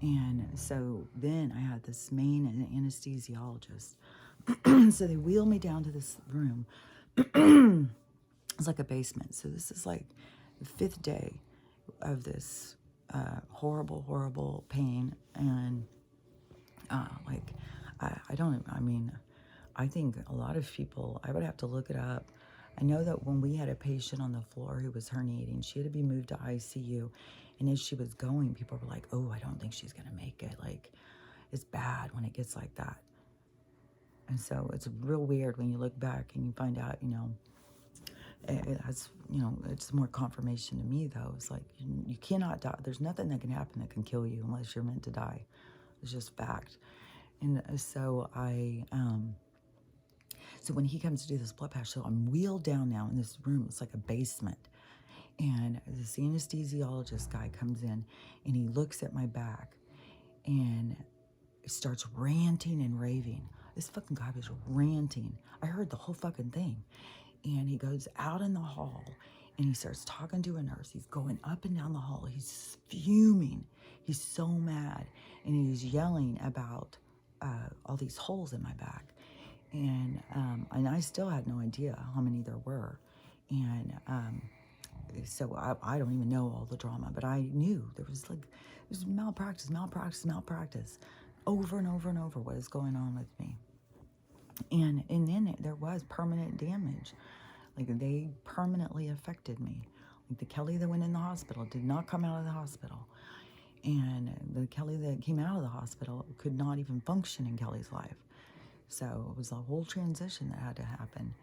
And so then I had this main anesthesiologist. So they wheel me down to this room. It's like a basement. So this is like the 5th day of this horrible, horrible pain. And I think a lot of people, I would have to look it up. I know that when we had a patient on the floor who was herniating, she had to be moved to ICU. And as she was going, people were like, oh, I don't think she's going to make it. Like, it's bad when it gets like that. And so it's real weird when you look back and you find out, it's more confirmation to me, though. It's like, you cannot die. There's nothing that can happen that can kill you unless you're meant to die. It's just fact. And so so when he comes to do this blood patch, so I'm wheeled down now in this room. It's like a basement. And this anesthesiologist guy comes in and he looks at my back and starts ranting and raving. This fucking guy was ranting. I heard the whole fucking thing. And he goes out in the hall and he starts talking to a nurse. He's going up and down the hall. He's fuming. He's so mad. And he's yelling about all these holes in my back. And I still had no idea how many there were. And so I don't even know all the drama, but I knew there was malpractice, over and over and over what is going on with me. And then there was permanent damage. Like, they permanently affected me. Like, the Kelly that went in the hospital did not come out of the hospital. And the Kelly that came out of the hospital could not even function in Kelly's life. So it was a whole transition that had to happen.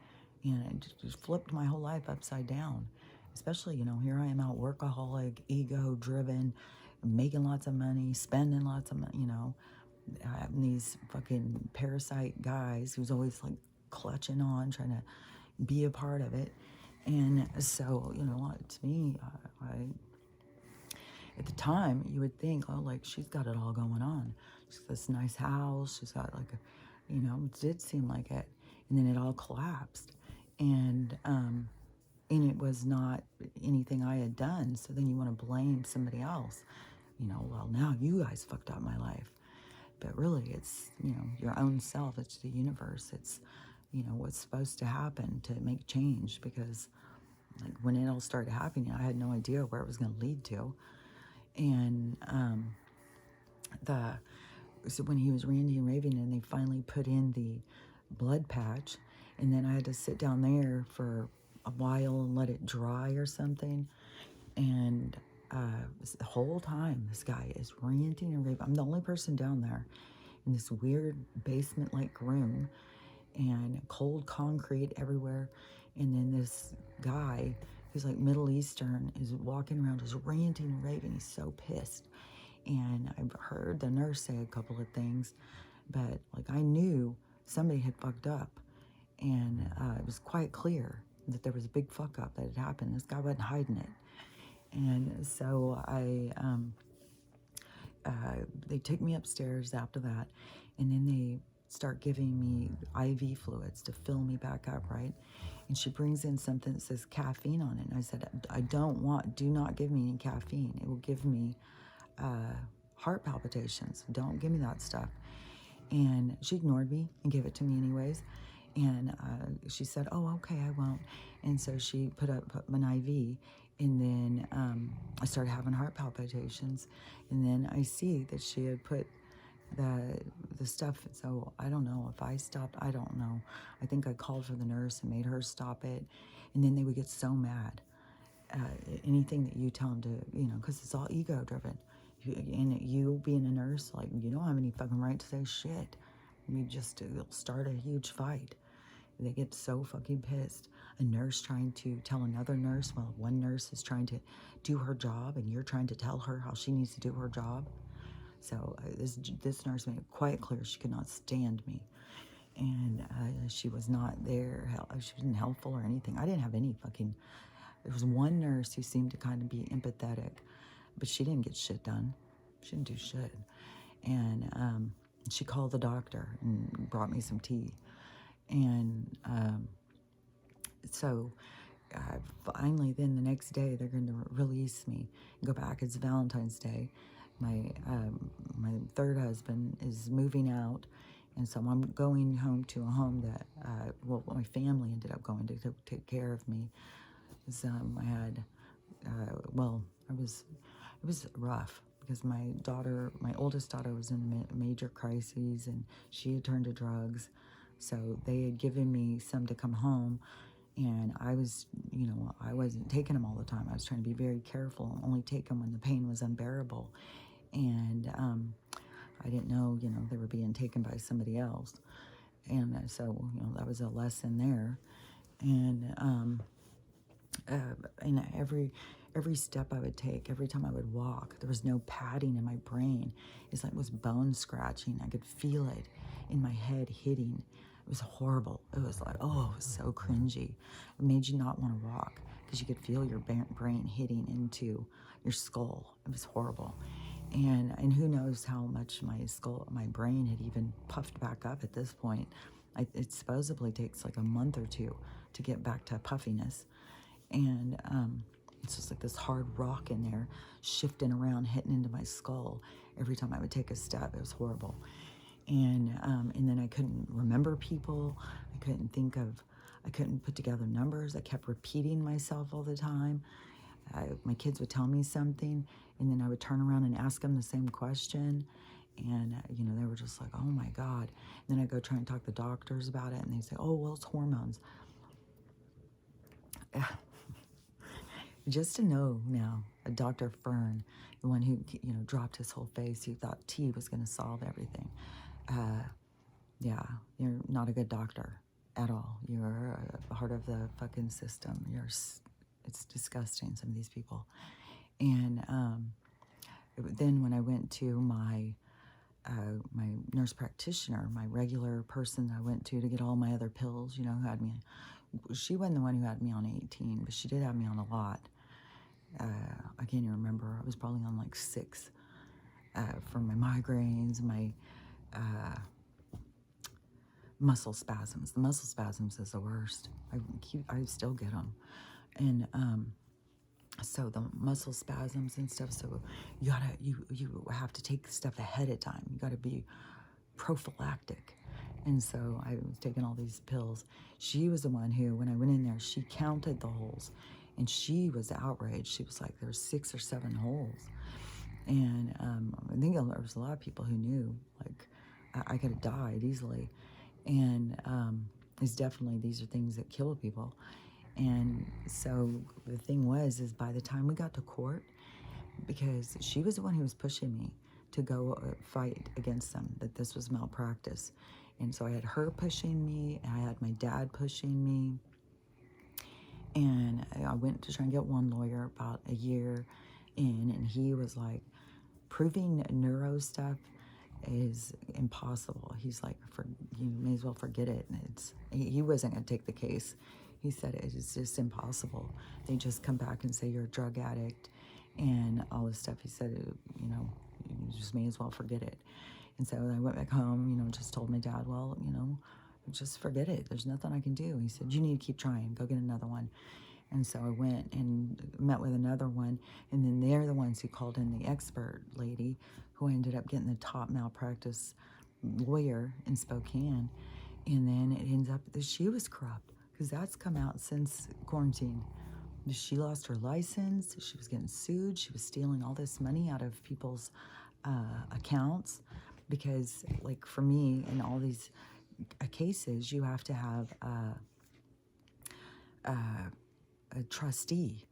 And it just flipped my whole life upside down. Especially, here I am out workaholic, ego-driven, making lots of money, spending lots of money, having these fucking parasite guys who's always like clutching on, trying to be a part of it. And so, to me, at the time, you would think, oh, like, she's got it all going on. She's got this nice house. She's got like it did seem like it. And then it all collapsed. And it was not anything I had done. So then you want to blame somebody else. Well, now you guys fucked up my life. But really, it's, your own self. It's the universe. It's, what's supposed to happen to make change. Because, like, when it all started happening, I had no idea where it was going to lead to. And so when he was ranting and raving, and they finally put in the blood patch, and then I had to sit down there for a while and let it dry or something. And the whole time, this guy is ranting and raving. I'm the only person down there in this weird basement-like room, and cold concrete everywhere. And then this guy who's like Middle Eastern, is walking around just ranting and raving. He's so pissed. And I've heard the nurse say a couple of things, but like I knew somebody had fucked up. And it was quite clear that there was a big fuck up that had happened. This guy wasn't hiding it. And so they took me upstairs after that, and then they start giving me IV fluids to fill me back up, right? And she brings in something that says caffeine on it. And I said, do not give me any caffeine. It will give me heart palpitations. Don't give me that stuff. And she ignored me and gave it to me anyways. And she said, oh, okay, I won't. And so she put an IV, and then I started having heart palpitations. And then I see that she had put the stuff. So I don't know if I stopped. I don't know. I think I called for the nurse and made her stop it. And then they would get so mad. Anything that you tell them to, because it's all ego driven. And you being a nurse, like, you don't have any fucking right to say shit. You just start a huge fight. They get so fucking pissed. A nurse trying to tell another nurse, while one nurse is trying to do her job, and you're trying to tell her how she needs to do her job. So this nurse made it quite clear she could not stand me. And she was not there. She wasn't helpful or anything. I didn't have any fucking... There was one nurse who seemed to kind of be empathetic, but she didn't get shit done. She didn't do shit. And she called the doctor and brought me some tea. And so finally, then the next day, they're going to release me and go back. It's Valentine's Day. My third husband is moving out, and so I'm going home to a home that, my family ended up going to take care of me. I had, it was rough, because my oldest daughter was in major crises, and she had turned to drugs. So they had given me some to come home, and I was, I wasn't taking them all the time. I was trying to be very careful and only take them when the pain was unbearable. And I didn't know, they were being taken by somebody else. And so, that was a lesson there. And every step I would take, every time I would walk, there was no padding in my brain. It's like it was bone scratching. I could feel it in my head hitting. It was horrible. It was like, oh, it was so cringy. It made you not want to walk, because you could feel your brain hitting into your skull. It was horrible. And who knows how much my brain had even puffed back up at this point. It supposedly takes like a month or two to get back to puffiness. And it's just like this hard rock in there, shifting around, hitting into my skull every time I would take a step. It was horrible. And then I couldn't remember people. I couldn't put together numbers. I kept repeating myself all the time. My kids would tell me something, and then I would turn around and ask them the same question. And, they were just like, oh my God. And then I'd go try and talk to doctors about it, and they'd say, oh, well, it's hormones. Just to know now, Dr. Fern, the one who, dropped his whole face, who thought tea was going to solve everything. Yeah, you're not a good doctor at all. You're a part of the fucking system. It's disgusting, some of these people. And then when I went to my nurse practitioner, my regular person I went to get all my other pills, who had me. She wasn't the one who had me on 18, but she did have me on a lot. I can't even remember. I was probably on like 6 for my migraines, my muscle spasms. The muscle spasms is the worst. I still get them. And so the muscle spasms and stuff. So you have to take stuff ahead of time. You got to be prophylactic. And so I was taking all these pills. She was the one who, when I went in there, she counted the holes, and she was outraged. She was like, there's 6 or 7 holes. And I think there was a lot of people who knew, like, I could have died easily. And these are things that kill people. And so the thing is by the time we got to court, because she was the one who was pushing me to go fight against them, that this was malpractice. And so I had her pushing me, and I had my dad pushing me. And I went to try and get one lawyer about a year in, and he was like, proving neuro stuff is impossible. He's like, you may as well forget it. And he wasn't going to take the case. He said it's just impossible. They just come back and say you're a drug addict and all this stuff. He said, you know, you just may as well forget it. And so I went back home, you know, just told my dad, well, you know, just forget it. There's nothing I can do. He said, you need to keep trying. Go get another one. And so I went and met with another one, and then they're the ones who called in the expert lady who ended up getting the top malpractice lawyer in Spokane. And then it ends up that she was corrupt, because that's come out since quarantine. She lost her license. She was getting sued. She was stealing all this money out of people's accounts, because, like, for me, in all these cases, you have to have a trustee.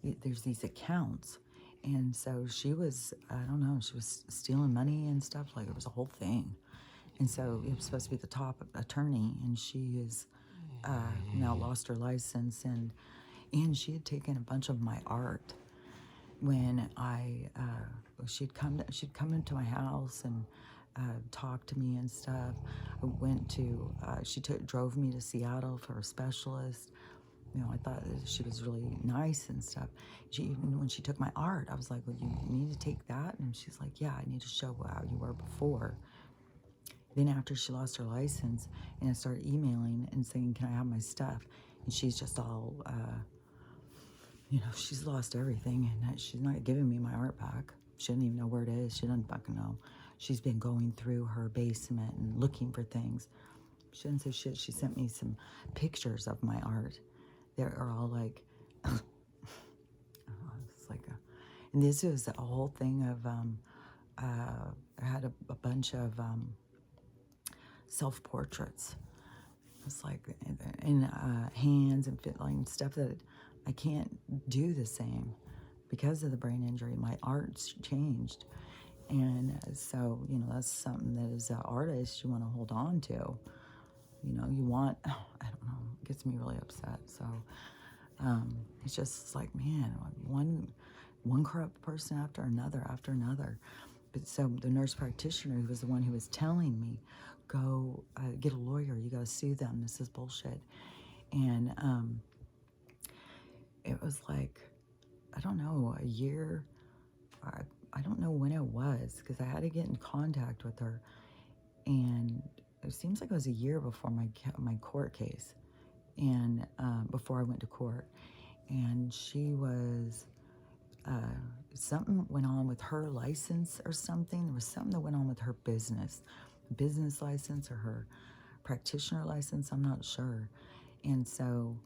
There's these accounts. And so she was, I don't know, she was stealing money and stuff. Like, it was a whole thing. And so it was supposed to be the top attorney, and she is now lost her license, and she had taken a bunch of my art. When she'd come into my house and talk to me and stuff. I went to, she drove me to Seattle for a specialist. You know, I thought that she was really nice and stuff. Even when she took my art, I was like, well, you need to take that? And she's like, yeah, I need to show how you were before. Then after she lost her license, and I started emailing and saying, can I have my stuff? And she's just all, you know, she's lost everything, and she's not giving me my art back. She doesn't even know where it is. She doesn't fucking know. She's been going through her basement and looking for things. She didn't say shit. She sent me some pictures of my art. They are all like, it's like and this was a whole thing of, I had a bunch of self-portraits. It's like in hands and like stuff that I can't do the same because of the brain injury. My art's changed. And so, you know, that's something that as an artist you want to hold on to. You know, you want, I don't know, it gets me really upset. So it's just like, man, one corrupt person after another. But so the nurse practitioner, who was the one who was telling me, go get a lawyer, you got to sue them, this is bullshit. And it was like, I don't know, a year, I don't know when it was, because I had to get in contact with her, and it seems like it was a year before my court case, and before I went to court. And she was, something went on with her license or something. There was something that went on with her business license or her practitioner license, I'm not sure. And so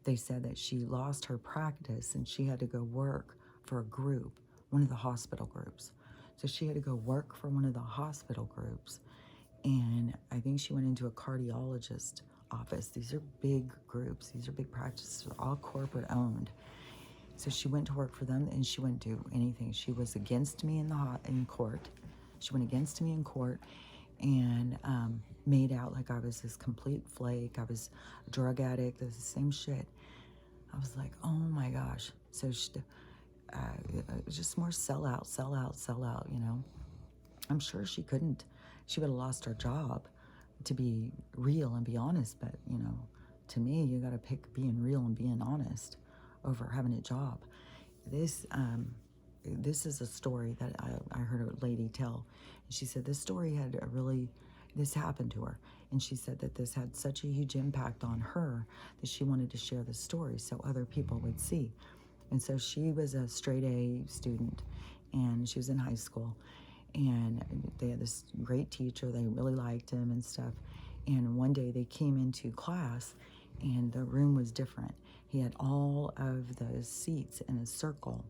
they said that she lost her practice and she had to go work for a group, one of the hospital groups. So she had to go work for one of the hospital groups. And I think she went into a cardiologist office. These are big groups. These are big practices. They're all corporate owned. So she went to work for them, and she wouldn't do anything. She was against me in court. She went against me in court and made out like I was this complete flake. I was a drug addict. It was the same shit. I was like, oh my gosh. So it was just more sell out, you know. I'm sure she couldn't. She would have lost her job, to be real and be honest. But, you know, to me, you got to pick being real and being honest over having a job. This is a story that I heard a lady tell. And she said this story had this happened to her. And she said that this had such a huge impact on her that she wanted to share the story so other people would see. And so she was a straight A student, and she was in high school. And they had this great teacher. They really liked him and stuff. And one day they came into class, and the room was different. He had all of the seats in a circle,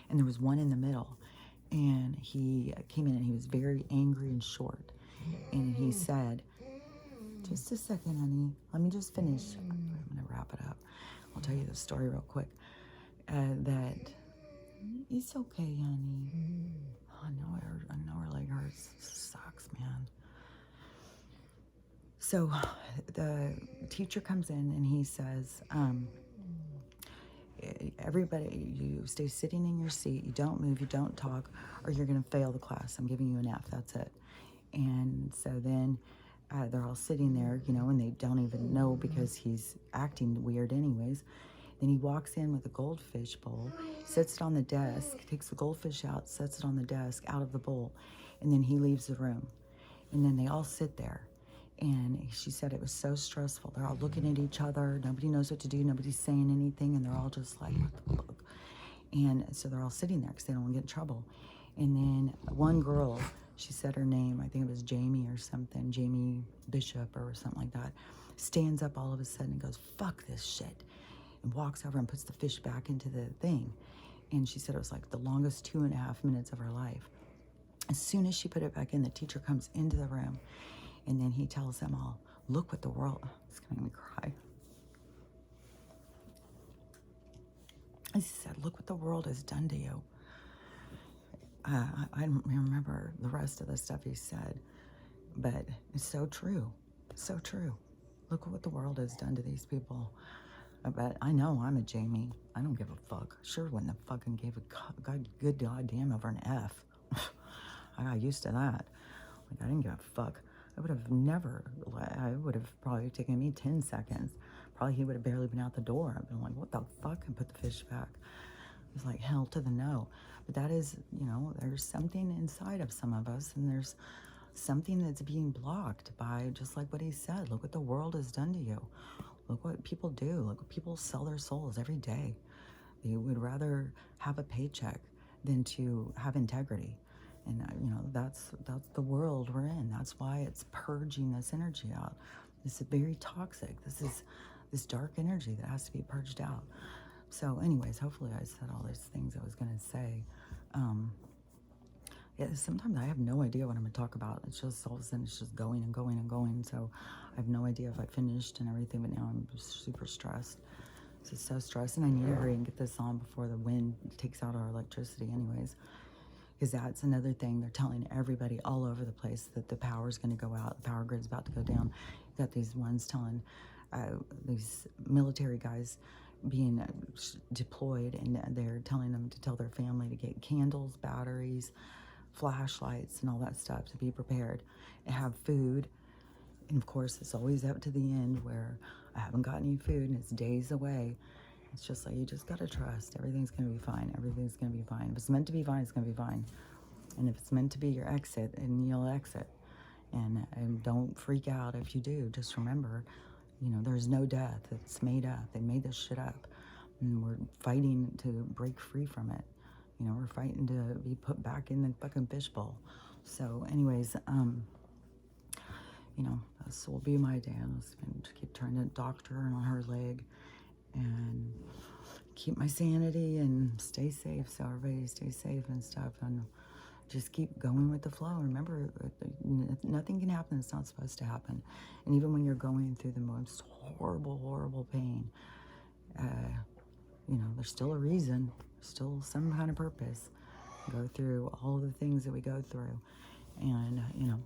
and there was one in the middle. And he came in, and he was very angry and short. And he said, just a second, honey. Let me just finish. I'm going to wrap it up. I'll tell you the story real quick. That it's okay, honey. I know her leg hurts. Sucks, man. So the teacher comes in and he says, everybody, you stay sitting in your seat, you don't move, you don't talk, or you're going to fail the class. I'm giving you an F, that's it. And so then they're all sitting there, you know, and they don't even know because he's acting weird anyways. Then he walks in with a goldfish bowl, sets it on the desk, takes the goldfish out, sets it on the desk out of the bowl, and then he leaves the room. And then they all sit there. And she said it was so stressful. They're all looking at each other. Nobody knows what to do. Nobody's saying anything. And they're all just like, what the fuck? And so they're all sitting there because they don't want to get in trouble. And then one girl, she said her name, I think it was Jamie or something, Jamie Bishop or something like that, stands up all of a sudden and goes, fuck this shit, and walks over and puts the fish back into the thing. And she said it was like the longest 2.5 minutes of her life. As soon as she put it back in, the teacher comes into the room, and then he tells them all, look what the world, it's gonna make me cry. He said, look what the world has done to you. I don't remember the rest of the stuff he said, but it's so true. So true. Look at what the world has done to these people. But I know I'm a Jamie. I don't give a fuck. Sure wouldn't have fucking gave a good goddamn over an F. I got used to that. Like, I didn't give a fuck. I would have never, I would have probably taken me 10 seconds. Probably he would have barely been out the door. I've been like, what the fuck? And put the fish back. It was like hell to the no. But that is, you know, there's something inside of some of us, and there's something that's being blocked by just like what he said. Look what the world has done to you. Look what people do. Look what people sell their souls every day. They would rather have a paycheck than to have integrity. And, you know, that's the world we're in. That's why it's purging this energy out. This is very toxic. This is this dark energy that has to be purged out. So anyways, hopefully I said all these things I was going to say. Yeah, sometimes I have no idea what I'm going to talk about. It's just all of a sudden it's just going and going and going. So I have no idea if I finished and everything, but now I'm super stressed. This is so stressed, and I need to hurry and get this on before the wind takes out our electricity anyways. Because that's another thing. They're telling everybody all over the place that the power is going to go out. The power grid's about to go down. You've got these ones telling, these military guys being deployed, and they're telling them to tell their family to get candles, batteries, flashlights, and all that stuff to be prepared and have food. And of course, it's always up to the end where I haven't got any food and it's days away. It's just like, you just got to trust. Everything's going to be fine. Everything's going to be fine. If it's meant to be fine, it's going to be fine. And if it's meant to be your exit, then you'll exit. And don't freak out if you do. Just remember, you know, there's no death. It's made up. They made this shit up. And we're fighting to break free from it. You know, we're fighting to be put back in the fucking fishbowl. So anyways, you know, this will be my day. I'm just going to keep trying to doctor on her leg and keep my sanity and stay safe. So everybody stay safe and stuff, and just keep going with the flow. Remember, nothing can happen that's not supposed to happen. And even when you're going through the most horrible pain, you know, there's still a reason, still some kind of purpose. Go through all the things that we go through. And, you know,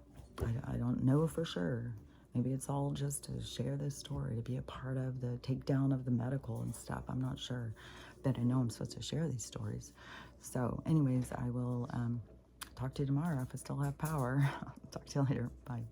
I don't know for sure. Maybe it's all just to share this story, to be a part of the takedown of the medical and stuff. I'm not sure. But I know I'm supposed to share these stories. So anyways, I will talk to you tomorrow if I still have power. Talk to you later. Bye.